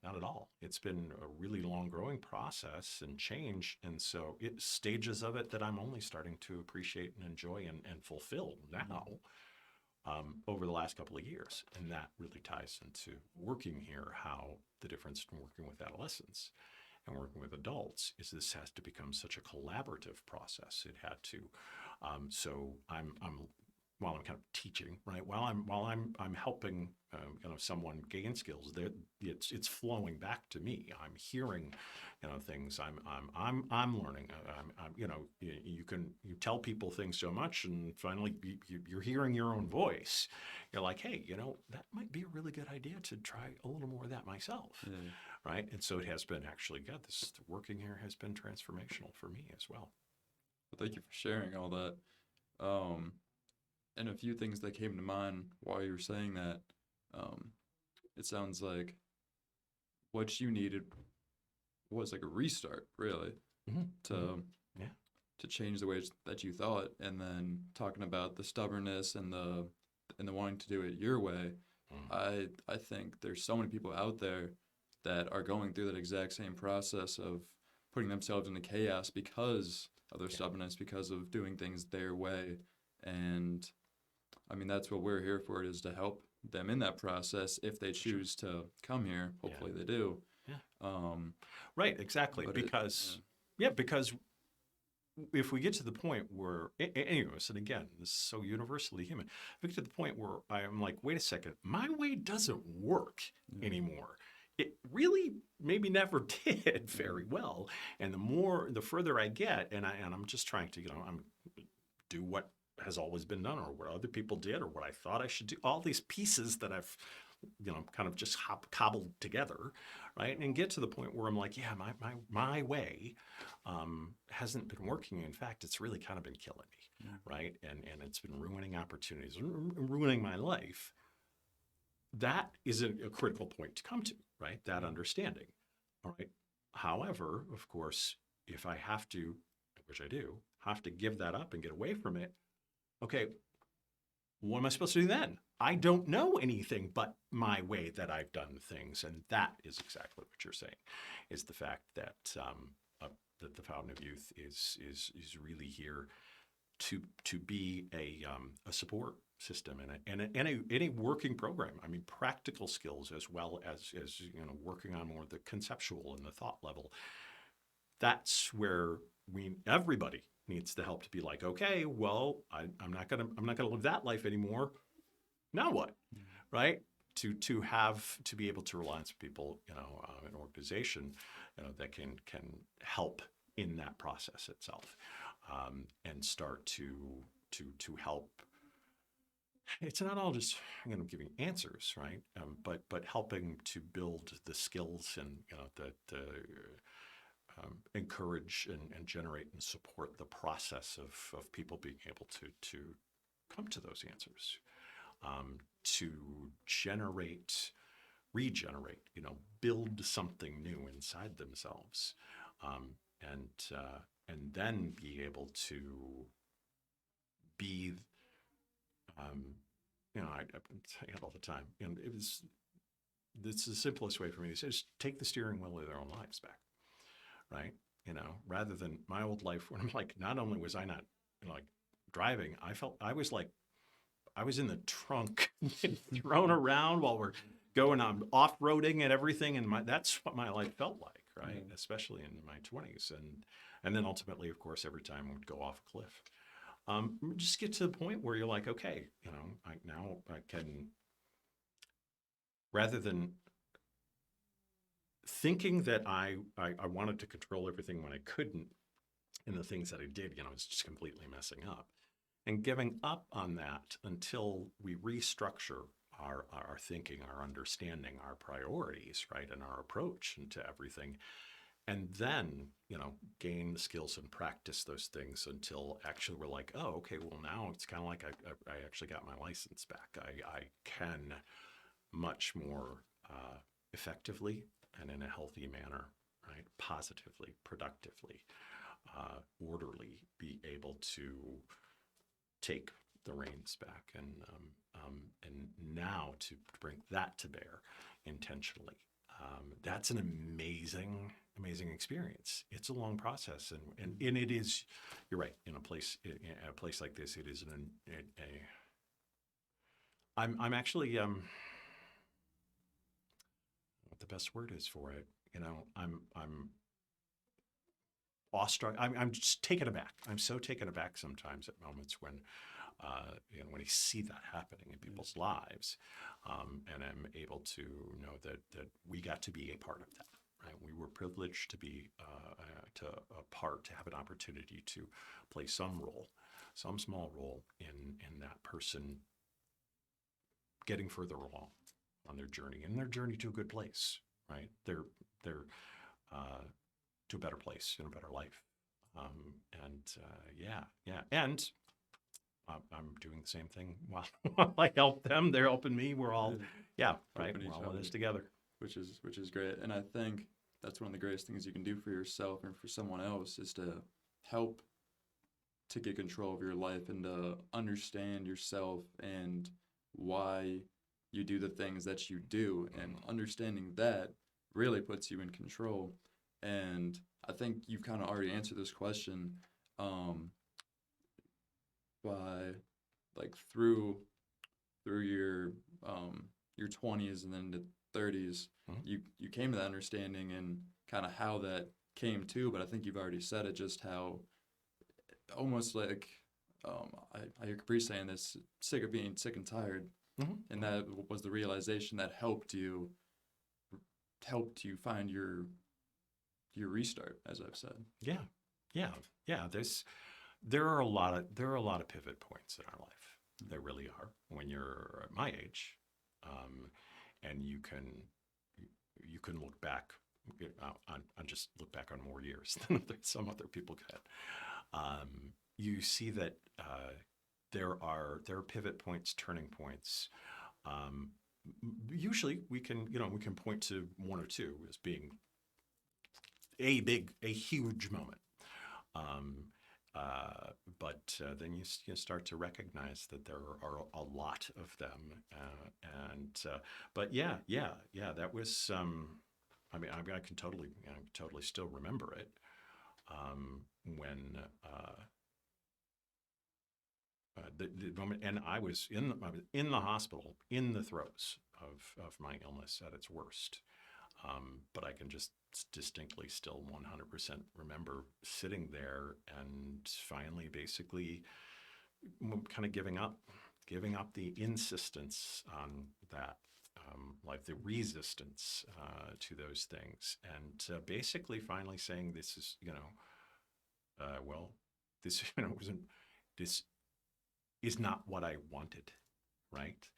not at all. It's been a really long growing process and change. And so it's stages of it that I'm only starting to appreciate and enjoy and fulfill now, over the last couple of years. And that really ties into working here, how the difference in working with adolescents and working with adults is this has to become such a collaborative process. It had to. So I'm while I'm kind of teaching, right? While I'm helping, someone gain skills, it's flowing back to me. I'm hearing, things. I'm learning. You tell people things so much, and finally you're hearing your own voice. You're like, hey, that might be a really good idea to try a little more of that myself, Yeah. right? And so it has been actually good. This working here has been transformational for me as well. Well, thank you for sharing all that. And a few things that came to mind while you were saying that, it sounds like what you needed was like a restart, really, to Yeah. to change the ways that you thought. And then talking about the stubbornness and the wanting to do it your way, I think there's so many people out there that are going through that exact same process of putting themselves into chaos because of their stubbornness, because of doing things their way. And I mean, that's what we're here for, is to help them in that process if they choose to come here. Hopefully they do. Yeah. Right, exactly. But Because if we get to the point where, anyways, and again, this is so universally human, if we get to the point where I'm like, wait a second, my way doesn't work anymore. It really maybe never did very well. And the further I get, and I'm just trying to, I'm do what has always been done, or what other people did, or what I thought I should do, all these pieces that I've, kind of just cobbled together, right? And get to the point where I'm like, yeah, my way hasn't been working. In fact, it's really kind of been killing me, right? And it's been ruining opportunities, ruining my life. That is a critical point to come to, right? That understanding, all right? However, of course, if I have to, which I do, have to give that up and get away from it, okay, what am I supposed to do then? I don't know anything but my way that I've done things. And that is exactly what you're saying, is the fact that that the Fountain of Youth is really here to be a support system and any working program. I mean, practical skills as well as working on more the conceptual and the thought level. That's where everybody needs the help to be like, okay, well, I'm not gonna live that life anymore. Now what, right? To be able to rely on some people, an organization, that can help in that process itself, and start to help. It's not all just giving answers, right? But helping to build the skills and that encourage and generate and support the process of people being able to come to those answers, to regenerate, build something new inside themselves, and then be able to be, I say it all the time, and it's the simplest way for me to say, just take the steering wheel of their own lives back, right? Rather than my old life when I'm like, not only was I not like driving, I felt I was like, I was in the trunk thrown around while we're going on off-roading and everything. And that's what my life felt like, right? Mm-hmm. Especially in my 20s. And then ultimately, of course, every time I would go off a cliff. Just get to the point where you're like, okay, I can, rather than thinking that I wanted to control everything when I couldn't, and the things that I did, it's just completely messing up. And giving up on that until we restructure our thinking, our understanding, our priorities, right, and our approach into everything. And then, gain the skills and practice those things until actually we're like, oh, okay, well, now it's kind of like I actually got my license back. I can much more effectively and in a healthy manner, right, positively, productively, orderly, be able to take the reins back and now to bring that to bear intentionally. That's an amazing experience. It's a long process, and it is. You're right. In a place like this, it is I'm actually what the best word is for it. I'm awestruck. I'm just taken aback. I'm so taken aback sometimes at moments when when I see that happening in people's lives, and I'm able to know that we got to be a part of that. Right? We were privileged to be to have an opportunity to play some small role in that person getting further along on their journey to a good place. Right? They're to a better place in a better life. And I'm doing the same thing while I help them. They're helping me. We're all, right. We're all in this together. Which is great. And I think that's one of the greatest things you can do for yourself and for someone else is to help to get control of your life and to understand yourself and why you do the things that you do. And understanding that really puts you in control. And I think you've kind of already answered this question by like through your 20s and then the 30s, you came to that understanding and kind of how that came to. But I think you've already said it, just how almost like I hear Capri saying this, sick of being sick and tired, and that was the realization that helped you find your restart, as I've said. Yeah. There are a lot of pivot points in our life. There really are. When you're at my age, and you can look back on just look back on more years than some other people could. You see that there are pivot points, turning points. Usually we can point to one or two as being a huge moment. But then you start to recognize that there are a lot of them. But that was, I can totally still remember it. When the moment, and I was in the hospital in the throes of my illness at its worst. But I can just distinctly still 100% remember sitting there and finally basically kind of giving up the insistence on that, like the resistance to those things, and basically finally saying, this is, well, this, wasn't, this is not what I wanted, right?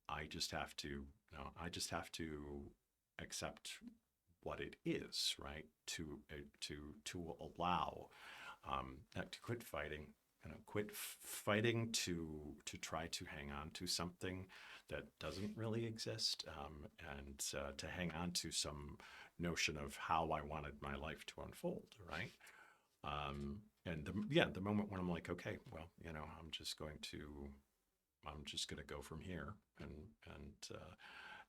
I just have to accept what it is, right? To allow, to quit fighting, fighting to try to hang on to something that doesn't really exist, and to hang on to some notion of how I wanted my life to unfold, right? And the moment when I'm like, okay, well, I'm just going to go from here, and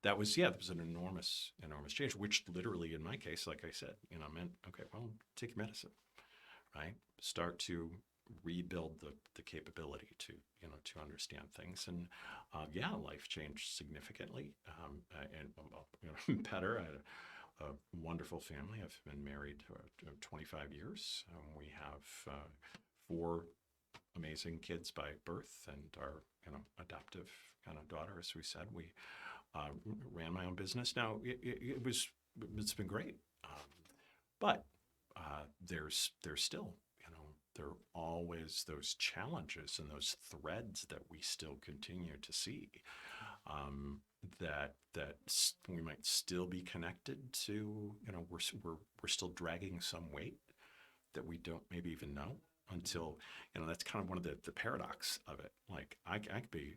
that was an enormous change, which literally in my case, like I said, meant, okay, well, take your medicine, right? Start to rebuild the capability to understand things, and life changed significantly, and better. I had a wonderful family. I've been married 25 years. We have 4 amazing kids by birth, and our adoptive kind of daughter, as we said. We ran my own business. Now it's been great, but there's still, there are always those challenges and those threads that we still continue to see, that we might still be connected to. We're still dragging some weight that we don't maybe even know until, that's kind of one of the paradox of it. Like I can be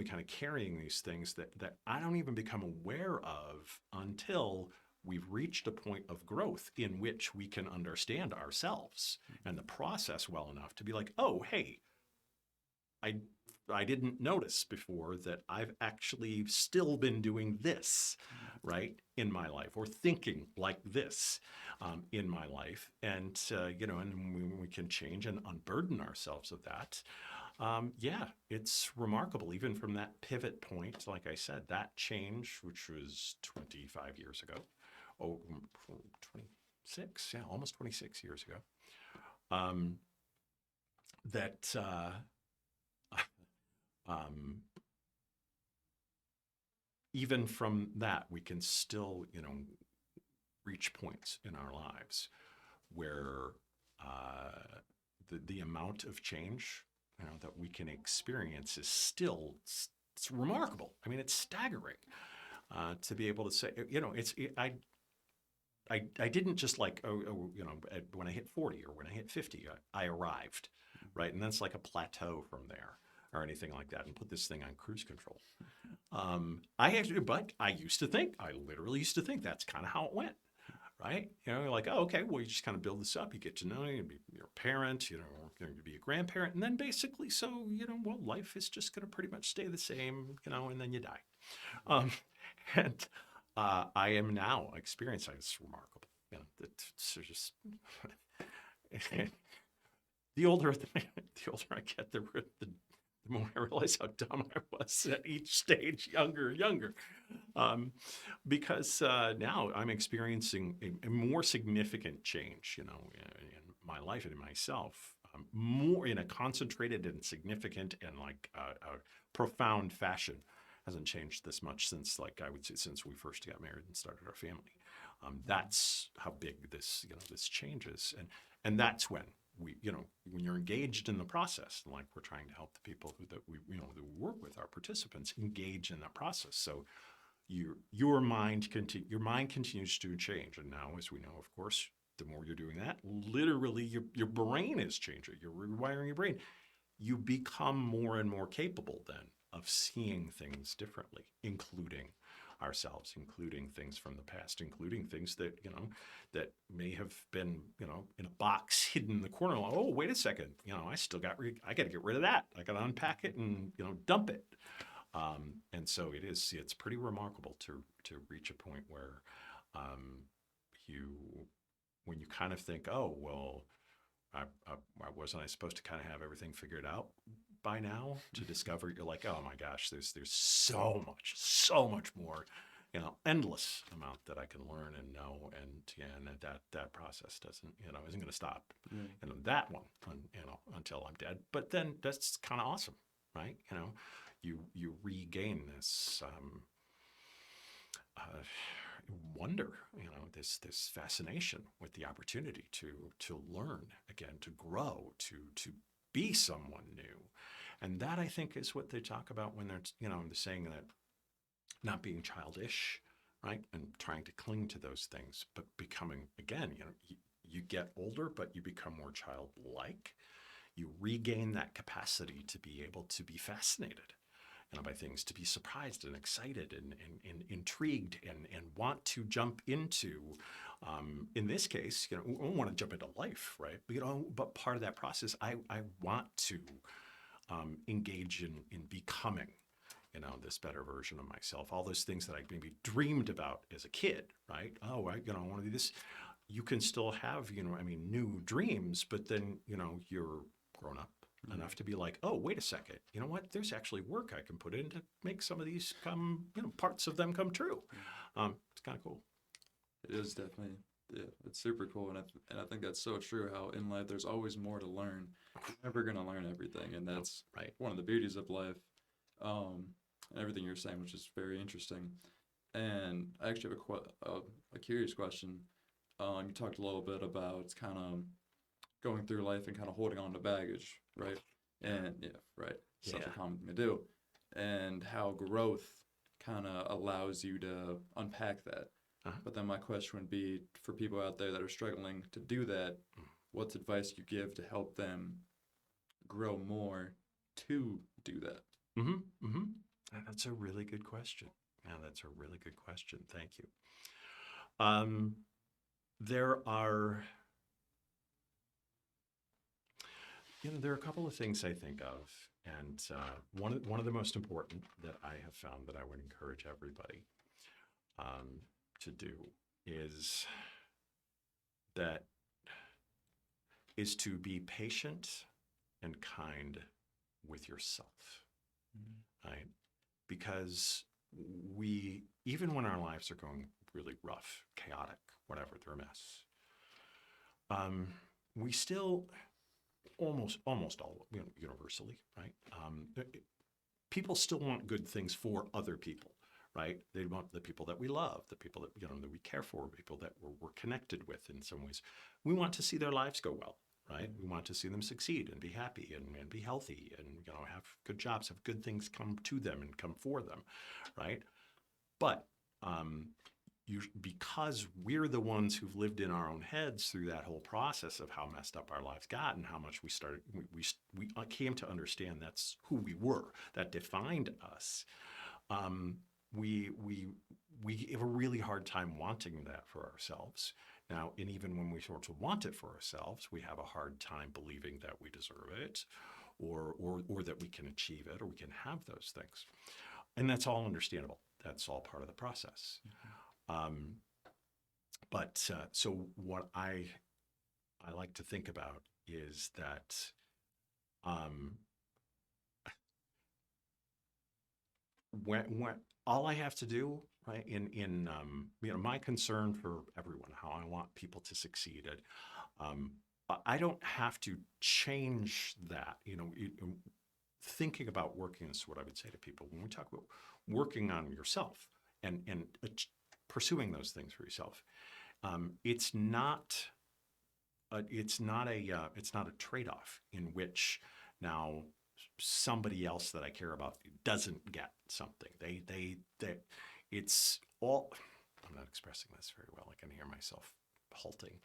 kind of carrying these things that I don't even become aware of until we've reached a point of growth in which we can understand ourselves and the process well enough to be like, oh, hey, I didn't notice before that I've actually still been doing this, right, in my life, or thinking like this, in my life. And, and we can change and unburden ourselves of that. It's remarkable, even from that pivot point, like I said, that change, which was 25 years ago, 26, almost 26 years ago, that, even from that, we can still, reach points in our lives where the amount of change, that we can experience is still, it's remarkable. I mean, it's staggering to be able to say, I didn't just like, when I hit 40 or when I hit 50, I arrived, right? And that's like a plateau from there, or anything like that, and put this thing on cruise control. But I literally used to think that's kind of how it went, right? Like, oh, okay, well, you just kind of build this up. You get to know you, be your parent, you're going to be a grandparent, and then basically, so, well, life is just going to pretty much stay the same, and then you die. And I am now experiencing, it's remarkable, it's just, the older I get, the more I realize how dumb I was at each stage, younger and younger. Because now I'm experiencing a more significant change, in my life and in myself, more in a concentrated and significant and like a profound fashion. Hasn't changed this much since, like, I would say, since we first got married and started our family. That's how big this, this changes. And that's when we, when you're engaged in the process, like we're trying to help the people that we work with, our participants, engage in that process. So your mind continues to change. And now, as we know, of course, the more you're doing that, literally your brain is changing. You're rewiring your brain. You become more and more capable then of seeing things differently, including ourselves, including things from the past, including things that, that may have been, in a box hidden in the corner. Like, oh, wait a second, I got to get rid of that. I got to unpack it and, dump it. And so it's pretty remarkable to reach a point where, when you kind of think, oh, well, wasn't I supposed to kind of have everything figured out by now to discover. You're like, oh my gosh, there's so much more, endless amount that I can learn and know, and that process isn't going to stop, Yeah. that one, until I'm dead. But then that's kind of awesome, right? You regain this. Uh, Wonder, this fascination with the opportunity to learn again, to grow, to be someone new, and that I think is what they talk about when they're saying that not being childish, right, and trying to cling to those things, but becoming again, you get older, but you become more childlike. You regain that capacity to be able to be fascinated by things, to be surprised and excited and intrigued and want to jump into, in this case, we want to jump into life, right? But part of that process, I want to engage in becoming, this better version of myself. All those things that I maybe dreamed about as a kid, right? Oh, I want to do this. You can still have, new dreams, but then, you're grown up enough to be like, oh, wait a second, you know what? There's actually work I can put in to make some of these parts of them come true. It's kind of cool. It is definitely, yeah, it's super cool, and I think that's so true. How in life there's always more to learn. You're never gonna learn everything, and that's Right. one of the beauties of life. And everything you're saying, which is very interesting. And I actually have a curious question. You talked a little bit about kind of going through life and kind of holding on to baggage, right? And yeah, right, such a Yeah. common thing to do, and how growth kind of allows you to unpack that. Uh-huh. But then my question would be for people out there that are struggling to do that, what's advice you give to help them grow more to do that? Mm-hmm. Mm-hmm. That's a really good question. Yeah, that's a really good question. Thank you. There are a couple of things I think of, and one of the most important that I have found that I would encourage everybody to do is to be patient and kind with yourself, right? Because even when our lives are going really rough, chaotic, whatever, they're a mess, we still almost all, universally, right? People still want good things for other people, right? They want the people that we love, the people that that we care for, people that we're connected with in some ways. We want to see their lives go well, right? We want to see them succeed and be happy and be healthy and have good jobs, have good things come to them and come for them, right? But because we're the ones who've lived in our own heads through that whole process of how messed up our lives got and how much we came to understand that's who we were, that defined us. We have a really hard time wanting that for ourselves now, and even when we sort of want it for ourselves, we have a hard time believing that we deserve it, or that we can achieve it, or we can have those things, and that's all understandable. That's all part of the process. But so what I like to think about is that when all I have to do, right, in my concern for everyone, how I want people to succeed at, I don't have to change that. Thinking about working is what I would say to people when we talk about working on yourself and pursuing those things for yourself. It's not a trade-off in which now somebody else that I care about doesn't get something. It's all. I'm not expressing this very well. I can hear myself halting.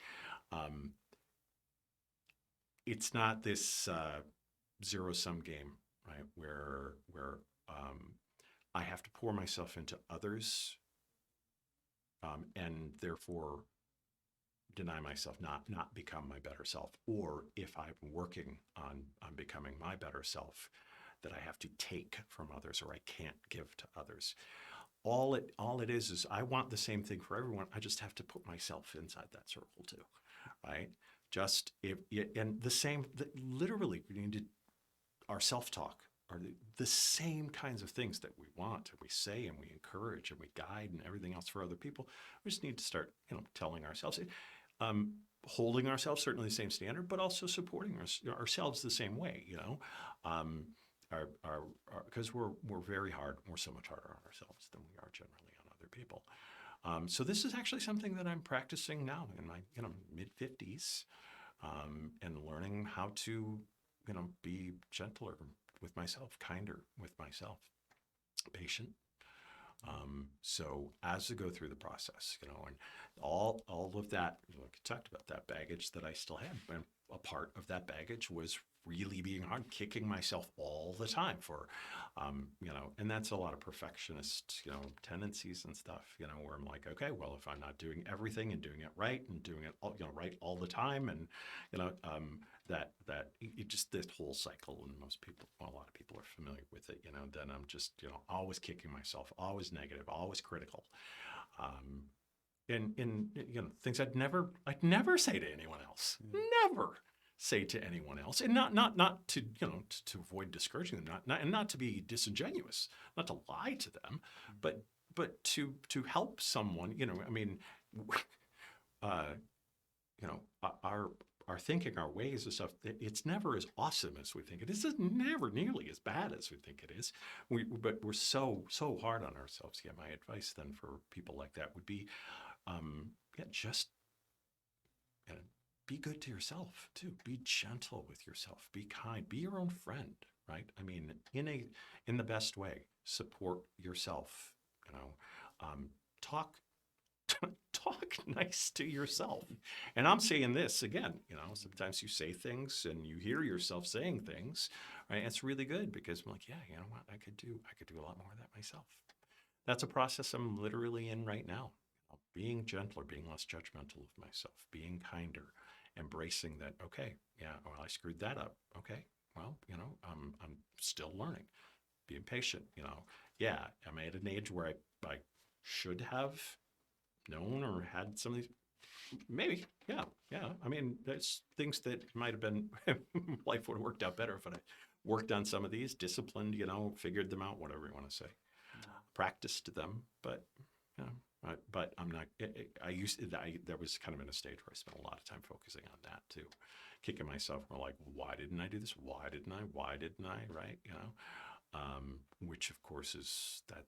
It's not this zero-sum game, right? Where I have to pour myself into others, and therefore deny myself, not become my better self. Or if I'm working on becoming my better self, that I have to take from others or I can't give to others. All it is I want the same thing for everyone. I just have to put myself inside that circle too, right? Just and the same. Literally, we need to our self-talk are the same kinds of things that we want and we say and we encourage and we guide and everything else for other people. We just need to start, telling ourselves, holding ourselves certainly the same standard, but also supporting ourselves the same way, because we're very hard. We're so much harder on ourselves than we are generally on other people. So this is actually something that I'm practicing now in my mid 50s, and learning how to be gentler with myself, kinder with myself, patient. So as I go through the process, and all of that, like I talked about, that baggage that I still had, and a part of that baggage was really being hard, kicking myself all the time for, and that's a lot of perfectionist, tendencies and stuff, where I'm like, okay, well, if I'm not doing everything and doing it right and doing it all, right all the time, and, that it just, this whole cycle, and a lot of people are familiar with it, then I'm just, always kicking myself, always negative, always critical. And things I'd never say to anyone else, never say to anyone else, and not to to avoid discouraging them, not to be disingenuous, not to lie to them, but to help someone. Our thinking, our ways and stuff, it's never as awesome as we think it is. It's never nearly as bad as we think it is. But we're so hard on ourselves. Yeah, my advice then for people like that would be, just be good to yourself too. Be gentle with yourself. Be kind. Be your own friend, right? I mean, in the best way. Support yourself. Talk nice to yourself. And I'm saying this again, sometimes you say things and you hear yourself saying things, right? It's really good because I'm like, yeah, you know what? I could do a lot more of that myself. That's a process I'm literally in right now. Being gentler, being less judgmental of myself, being kinder, embracing that, okay, yeah, well, I screwed that up. Okay, well, I'm still learning, being patient, yeah, I'm at an age where I should have known or had some of these, maybe, yeah. I mean, there's things that might have been, life would have worked out better if I worked on some of these, disciplined, figured them out, whatever you want to say, practiced them, but, but I'm not, there was kind of in a stage where I spent a lot of time focusing on that too, kicking myself more like, why didn't I do this? Why didn't I? Right. Which of course is that,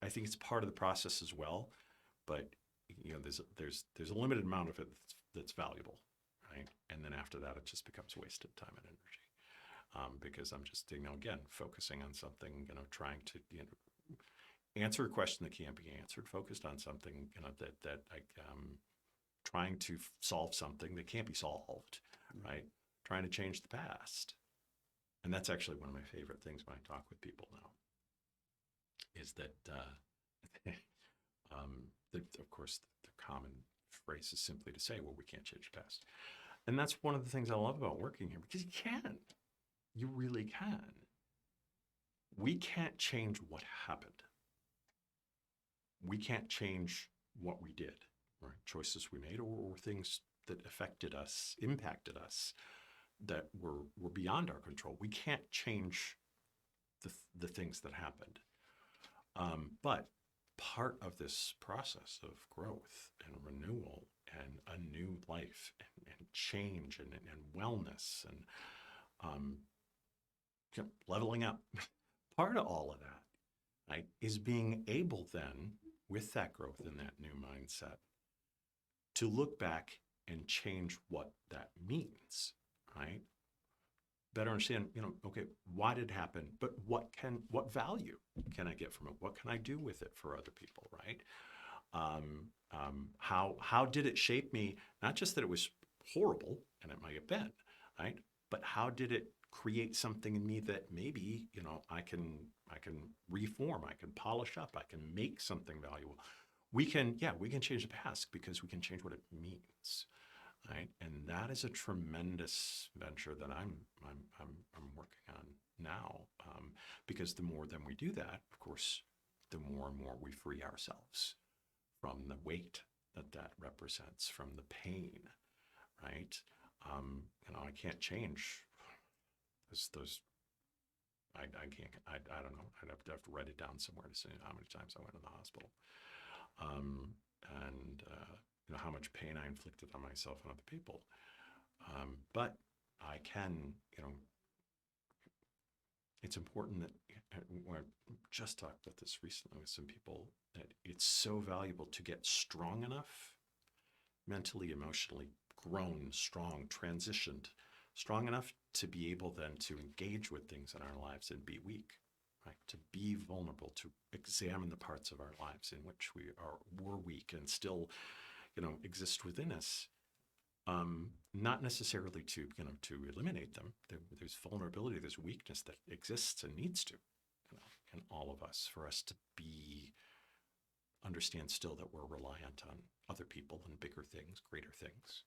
I think it's part of the process as well, but there's a limited amount of it that's valuable, right? And then after that, it just becomes wasted time and energy, because I'm just, again, focusing on something, trying to, answer a question that can't be answered, focused on something, that I, trying to solve something that can't be solved, right? Trying to change the past. And that's actually one of my favorite things when I talk with people now, is that, of course, the common phrase is simply to say, well, we can't change the past. And that's one of the things I love about working here, because you can. You really can. We can't change what happened. We can't change what we did, right? Choices we made, or things that affected us, impacted us, that were beyond our control. We can't change the things that happened. But part of this process of growth and renewal and a new life and change and wellness and leveling up, part of all of that, right, is being able then, with that growth and that new mindset, to look back and change what that means, right? Better understand, okay, why did it happen, but what value can I get from it? What can I do with it for other people, right? How did it shape me? Not just that it was horrible, and it might have been, right? But how did it create something in me that maybe, I can reform, I can polish up, I can make something valuable. We can change the past because we can change what it means. Right, and that is a tremendous venture that I'm working on now, because the more then we do that, of course, the more and more we free ourselves from the weight that represents, from the pain, right? I can't change those I don't know. I'd have to write it down somewhere to say how many times I went to the hospital, and how much pain I inflicted on myself and other people. But I can, it's important that I just talked about this recently with some people, that it's so valuable to get strong enough, mentally, emotionally grown, strong, transitioned, strong enough to be able then to engage with things in our lives and be weak, right? To be vulnerable, to examine the parts of our lives in which were weak and still, exist within us. Not necessarily to eliminate them. There's vulnerability, there's weakness that exists and needs to, in all of us, for us to understand still that we're reliant on other people and bigger things, greater things,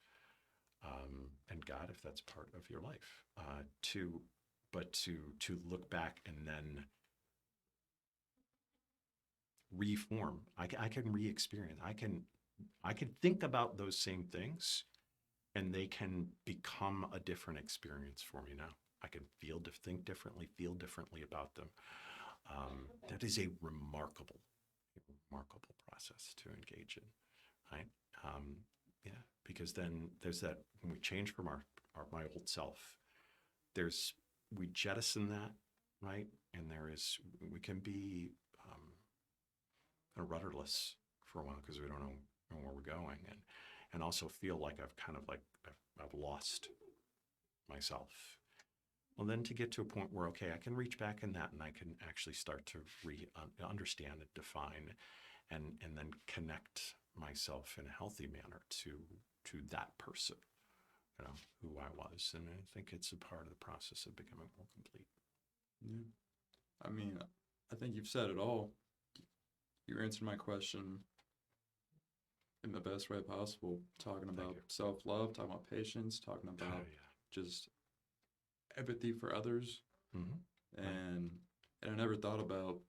and God, if that's part of your life. To look back and then reform. I can re-experience. I can think about those same things, and they can become a different experience for me now. I can think differently, feel differently about them. That is a remarkable process to engage in, right? Because then there's that, when we change from my old self, we jettison that, right? And we can be kind of rudderless for a while because we don't know where we're going, and also feel like I've lost myself. Well, then to get to a point where, okay, I can reach back in that and I can actually start to understand and define and then connect myself in a healthy manner to that person, who I was. And I think it's a part of the process of becoming more complete. Yeah. I mean, I think you've said it all. You answered my question in the best way possible, talking about self-love, talking about patience, talking about just empathy for others. Mm-hmm. And I never thought about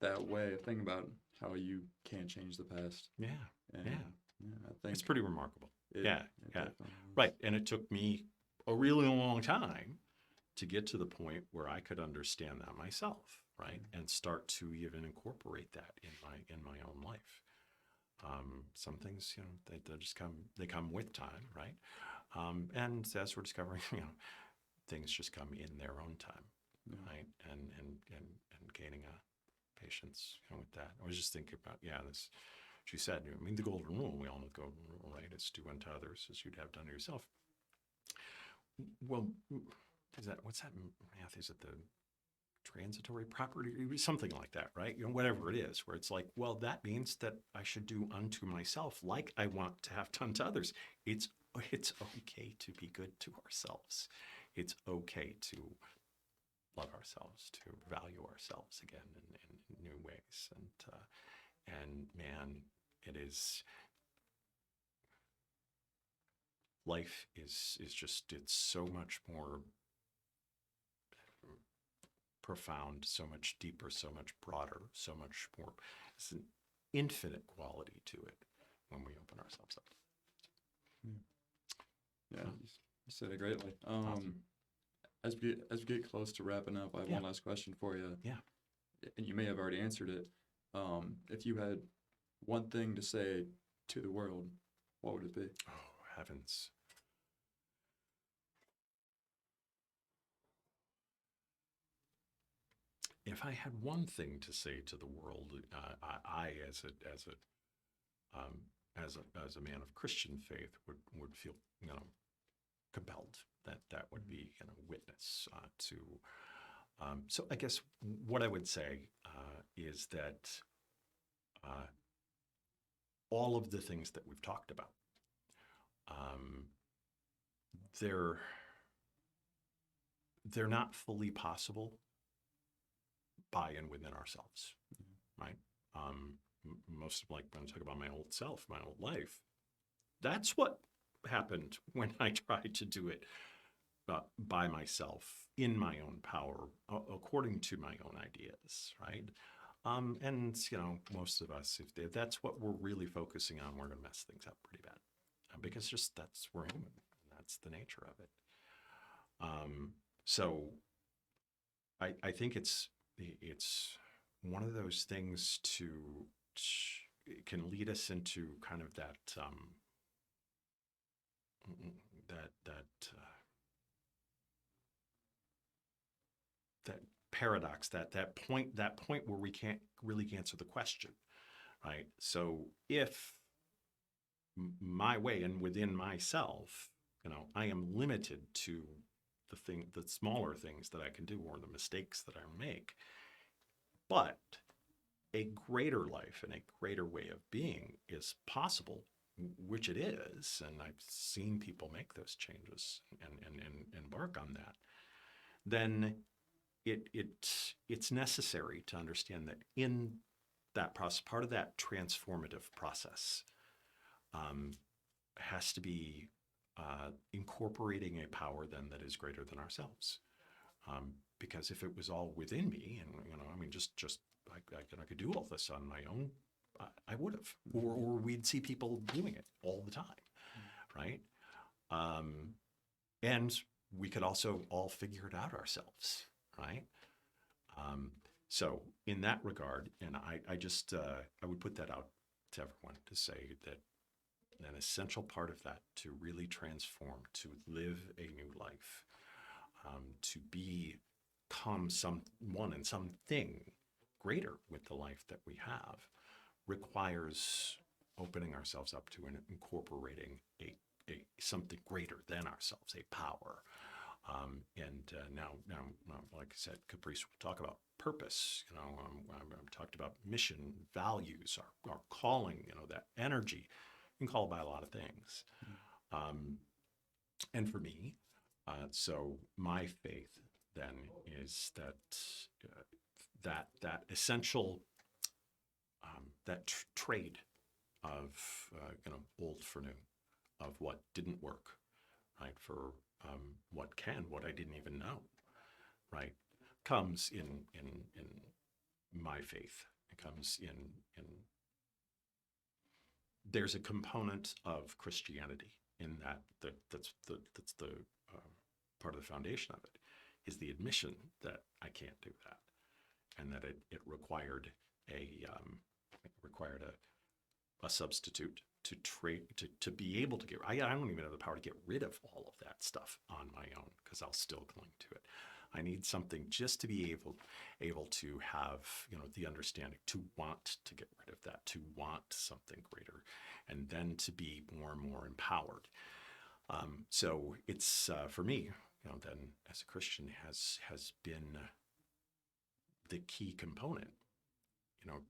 that way of thinking about how you can't change the past. Yeah. And, I think it's pretty remarkable. It definitely is. Right. And it took me a really long time to get to the point where I could understand that myself, right? And start to even incorporate that in my own life. Some things, they come with time, right? And as we're discovering, things just come in their own time, right? And gaining a patience with that. I was just thinking about, this, she said, the golden rule, we all know the golden rule, right? It's do unto others as you'd have done to yourself. Well, what's that math? Is it the transitory property? Something like that, right? Whatever it is, where it's like, well, that means that I should do unto myself like I want to have done to others. It's okay to be good to ourselves. It's okay to love ourselves, to value ourselves again in new ways. And man, life is just, it's so much more profound, so much deeper, so much broader, so much more. It's an infinite quality to it when we open ourselves up. Yeah, you said it greatly. Awesome. As we get close to wrapping up, I have one last question for you. Yeah. And you may have already answered it. If you had one thing to say to the world, what would it be? Oh, heavens. If I had one thing to say to the world, I as a man of Christian faith would feel compelled that would be witness to. So I guess what I would say is that all of the things that we've talked about, they're not fully possible by and within ourselves, right? Most of, like, when I talk about my old self, my old life, that's what happened when I tried to do it by myself, in my own power, according to my own ideas, right? And most of us, if that's what we're really focusing on, we're going to mess things up pretty bad, because just we're human. That's the nature of it. So I think it's one of those things it can lead us into kind of that paradox, that point where we can't really answer the question, right? So if my way and within myself, I am limited to the smaller things that I can do or the mistakes that I make, but a greater life and a greater way of being is possible, which it is, and I've seen people make those changes and embark on that. Then it's necessary to understand that in that process, part of that transformative process has to be incorporating a power then that is greater than ourselves. Because if it was all within me, and I mean, just I could do all this on my own, I would have, or we'd see people doing it all the time, right? And we could also all figure it out ourselves, right? So in that regard, and I would put that out to everyone to say that an essential part of that to really transform, to live a new life, to become someone and something greater with the life that we have, requires opening ourselves up to and incorporating a something greater than ourselves, a power. Now, like I said, Caprice will talk about purpose. I've talked about mission, values, our calling. That energy. You can call it by a lot of things. And for me, so my faith then is that essential trade of old for new, of what didn't work, right, for what I didn't even know, right, comes in my faith. It comes in there's a component of Christianity in that's the part of the foundation of it is the admission that I can't do that, and that it required a substitute to be able to I don't even have the power to get rid of all of that stuff on my own, because I'll still cling to it. I need something just to be able to have the understanding, to want to get rid of that, to want something greater, and then to be more and more empowered. So it's for me, then as a Christian has been the key component,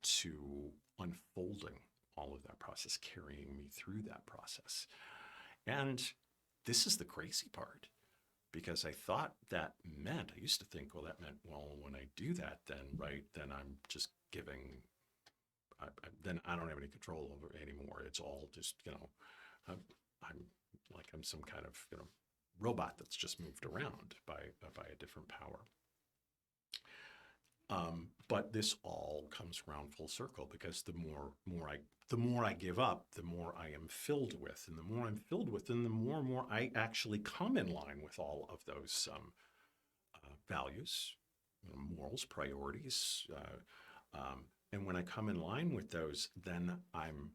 to unfolding all of that process, carrying me through that process. And this is the crazy part, because I thought that meant, I used to think, well, that meant, well, when I do that, then I'm just giving, then I don't have any control over it anymore. It's all just, I'm like I'm some kind of, robot that's just moved around by a different power. But this all comes around full circle, because the more I give up, the more I am filled with, and the more I'm filled with, then the more and more I actually come in line with all of those values, morals, priorities, and when I come in line with those, then I'm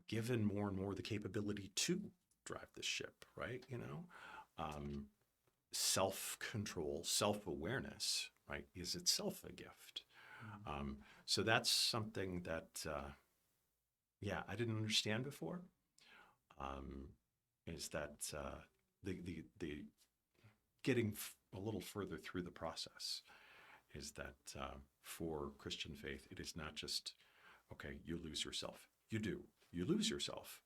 given more and more the capability to drive the ship, right? Self-control, self-awareness, right, is itself a gift. So that's something that, I didn't understand before. Is that the getting a little further through the process is that for Christian faith, it is not just, okay, you lose yourself. You lose yourself,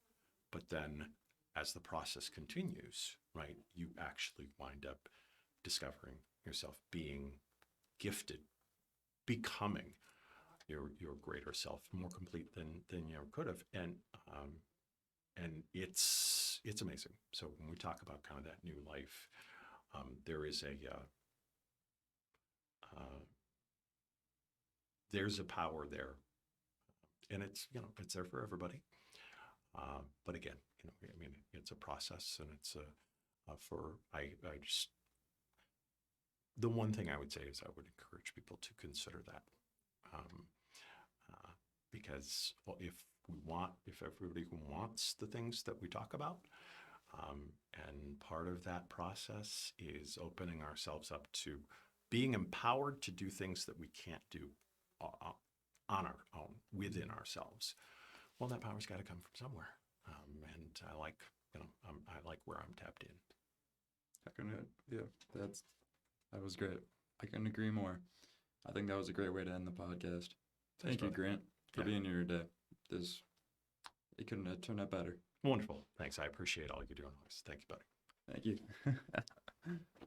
but then as the process continues, right, you actually wind up discovering yourself, being gifted, becoming your greater self, more complete than you ever could have, and it's amazing. So when we talk about kind of that new life, there's a power there, and it's there for everybody. But again, I mean, it's a process, and it's I just, the one thing I would say is I would encourage people to consider that. Um, because if everybody wants the things that we talk about, and part of that process is opening ourselves up to being empowered to do things that we can't do on our own, within ourselves. Well, that power's got to come from somewhere. And I like, I like where I'm tapped in. That was great. I couldn't agree more. I think that was a great way to end the podcast. Thank you, brother. Grant, for being here today. It couldn't have turned out better. Wonderful. Thanks. I appreciate all you're doing. Thank you, buddy. Thank you.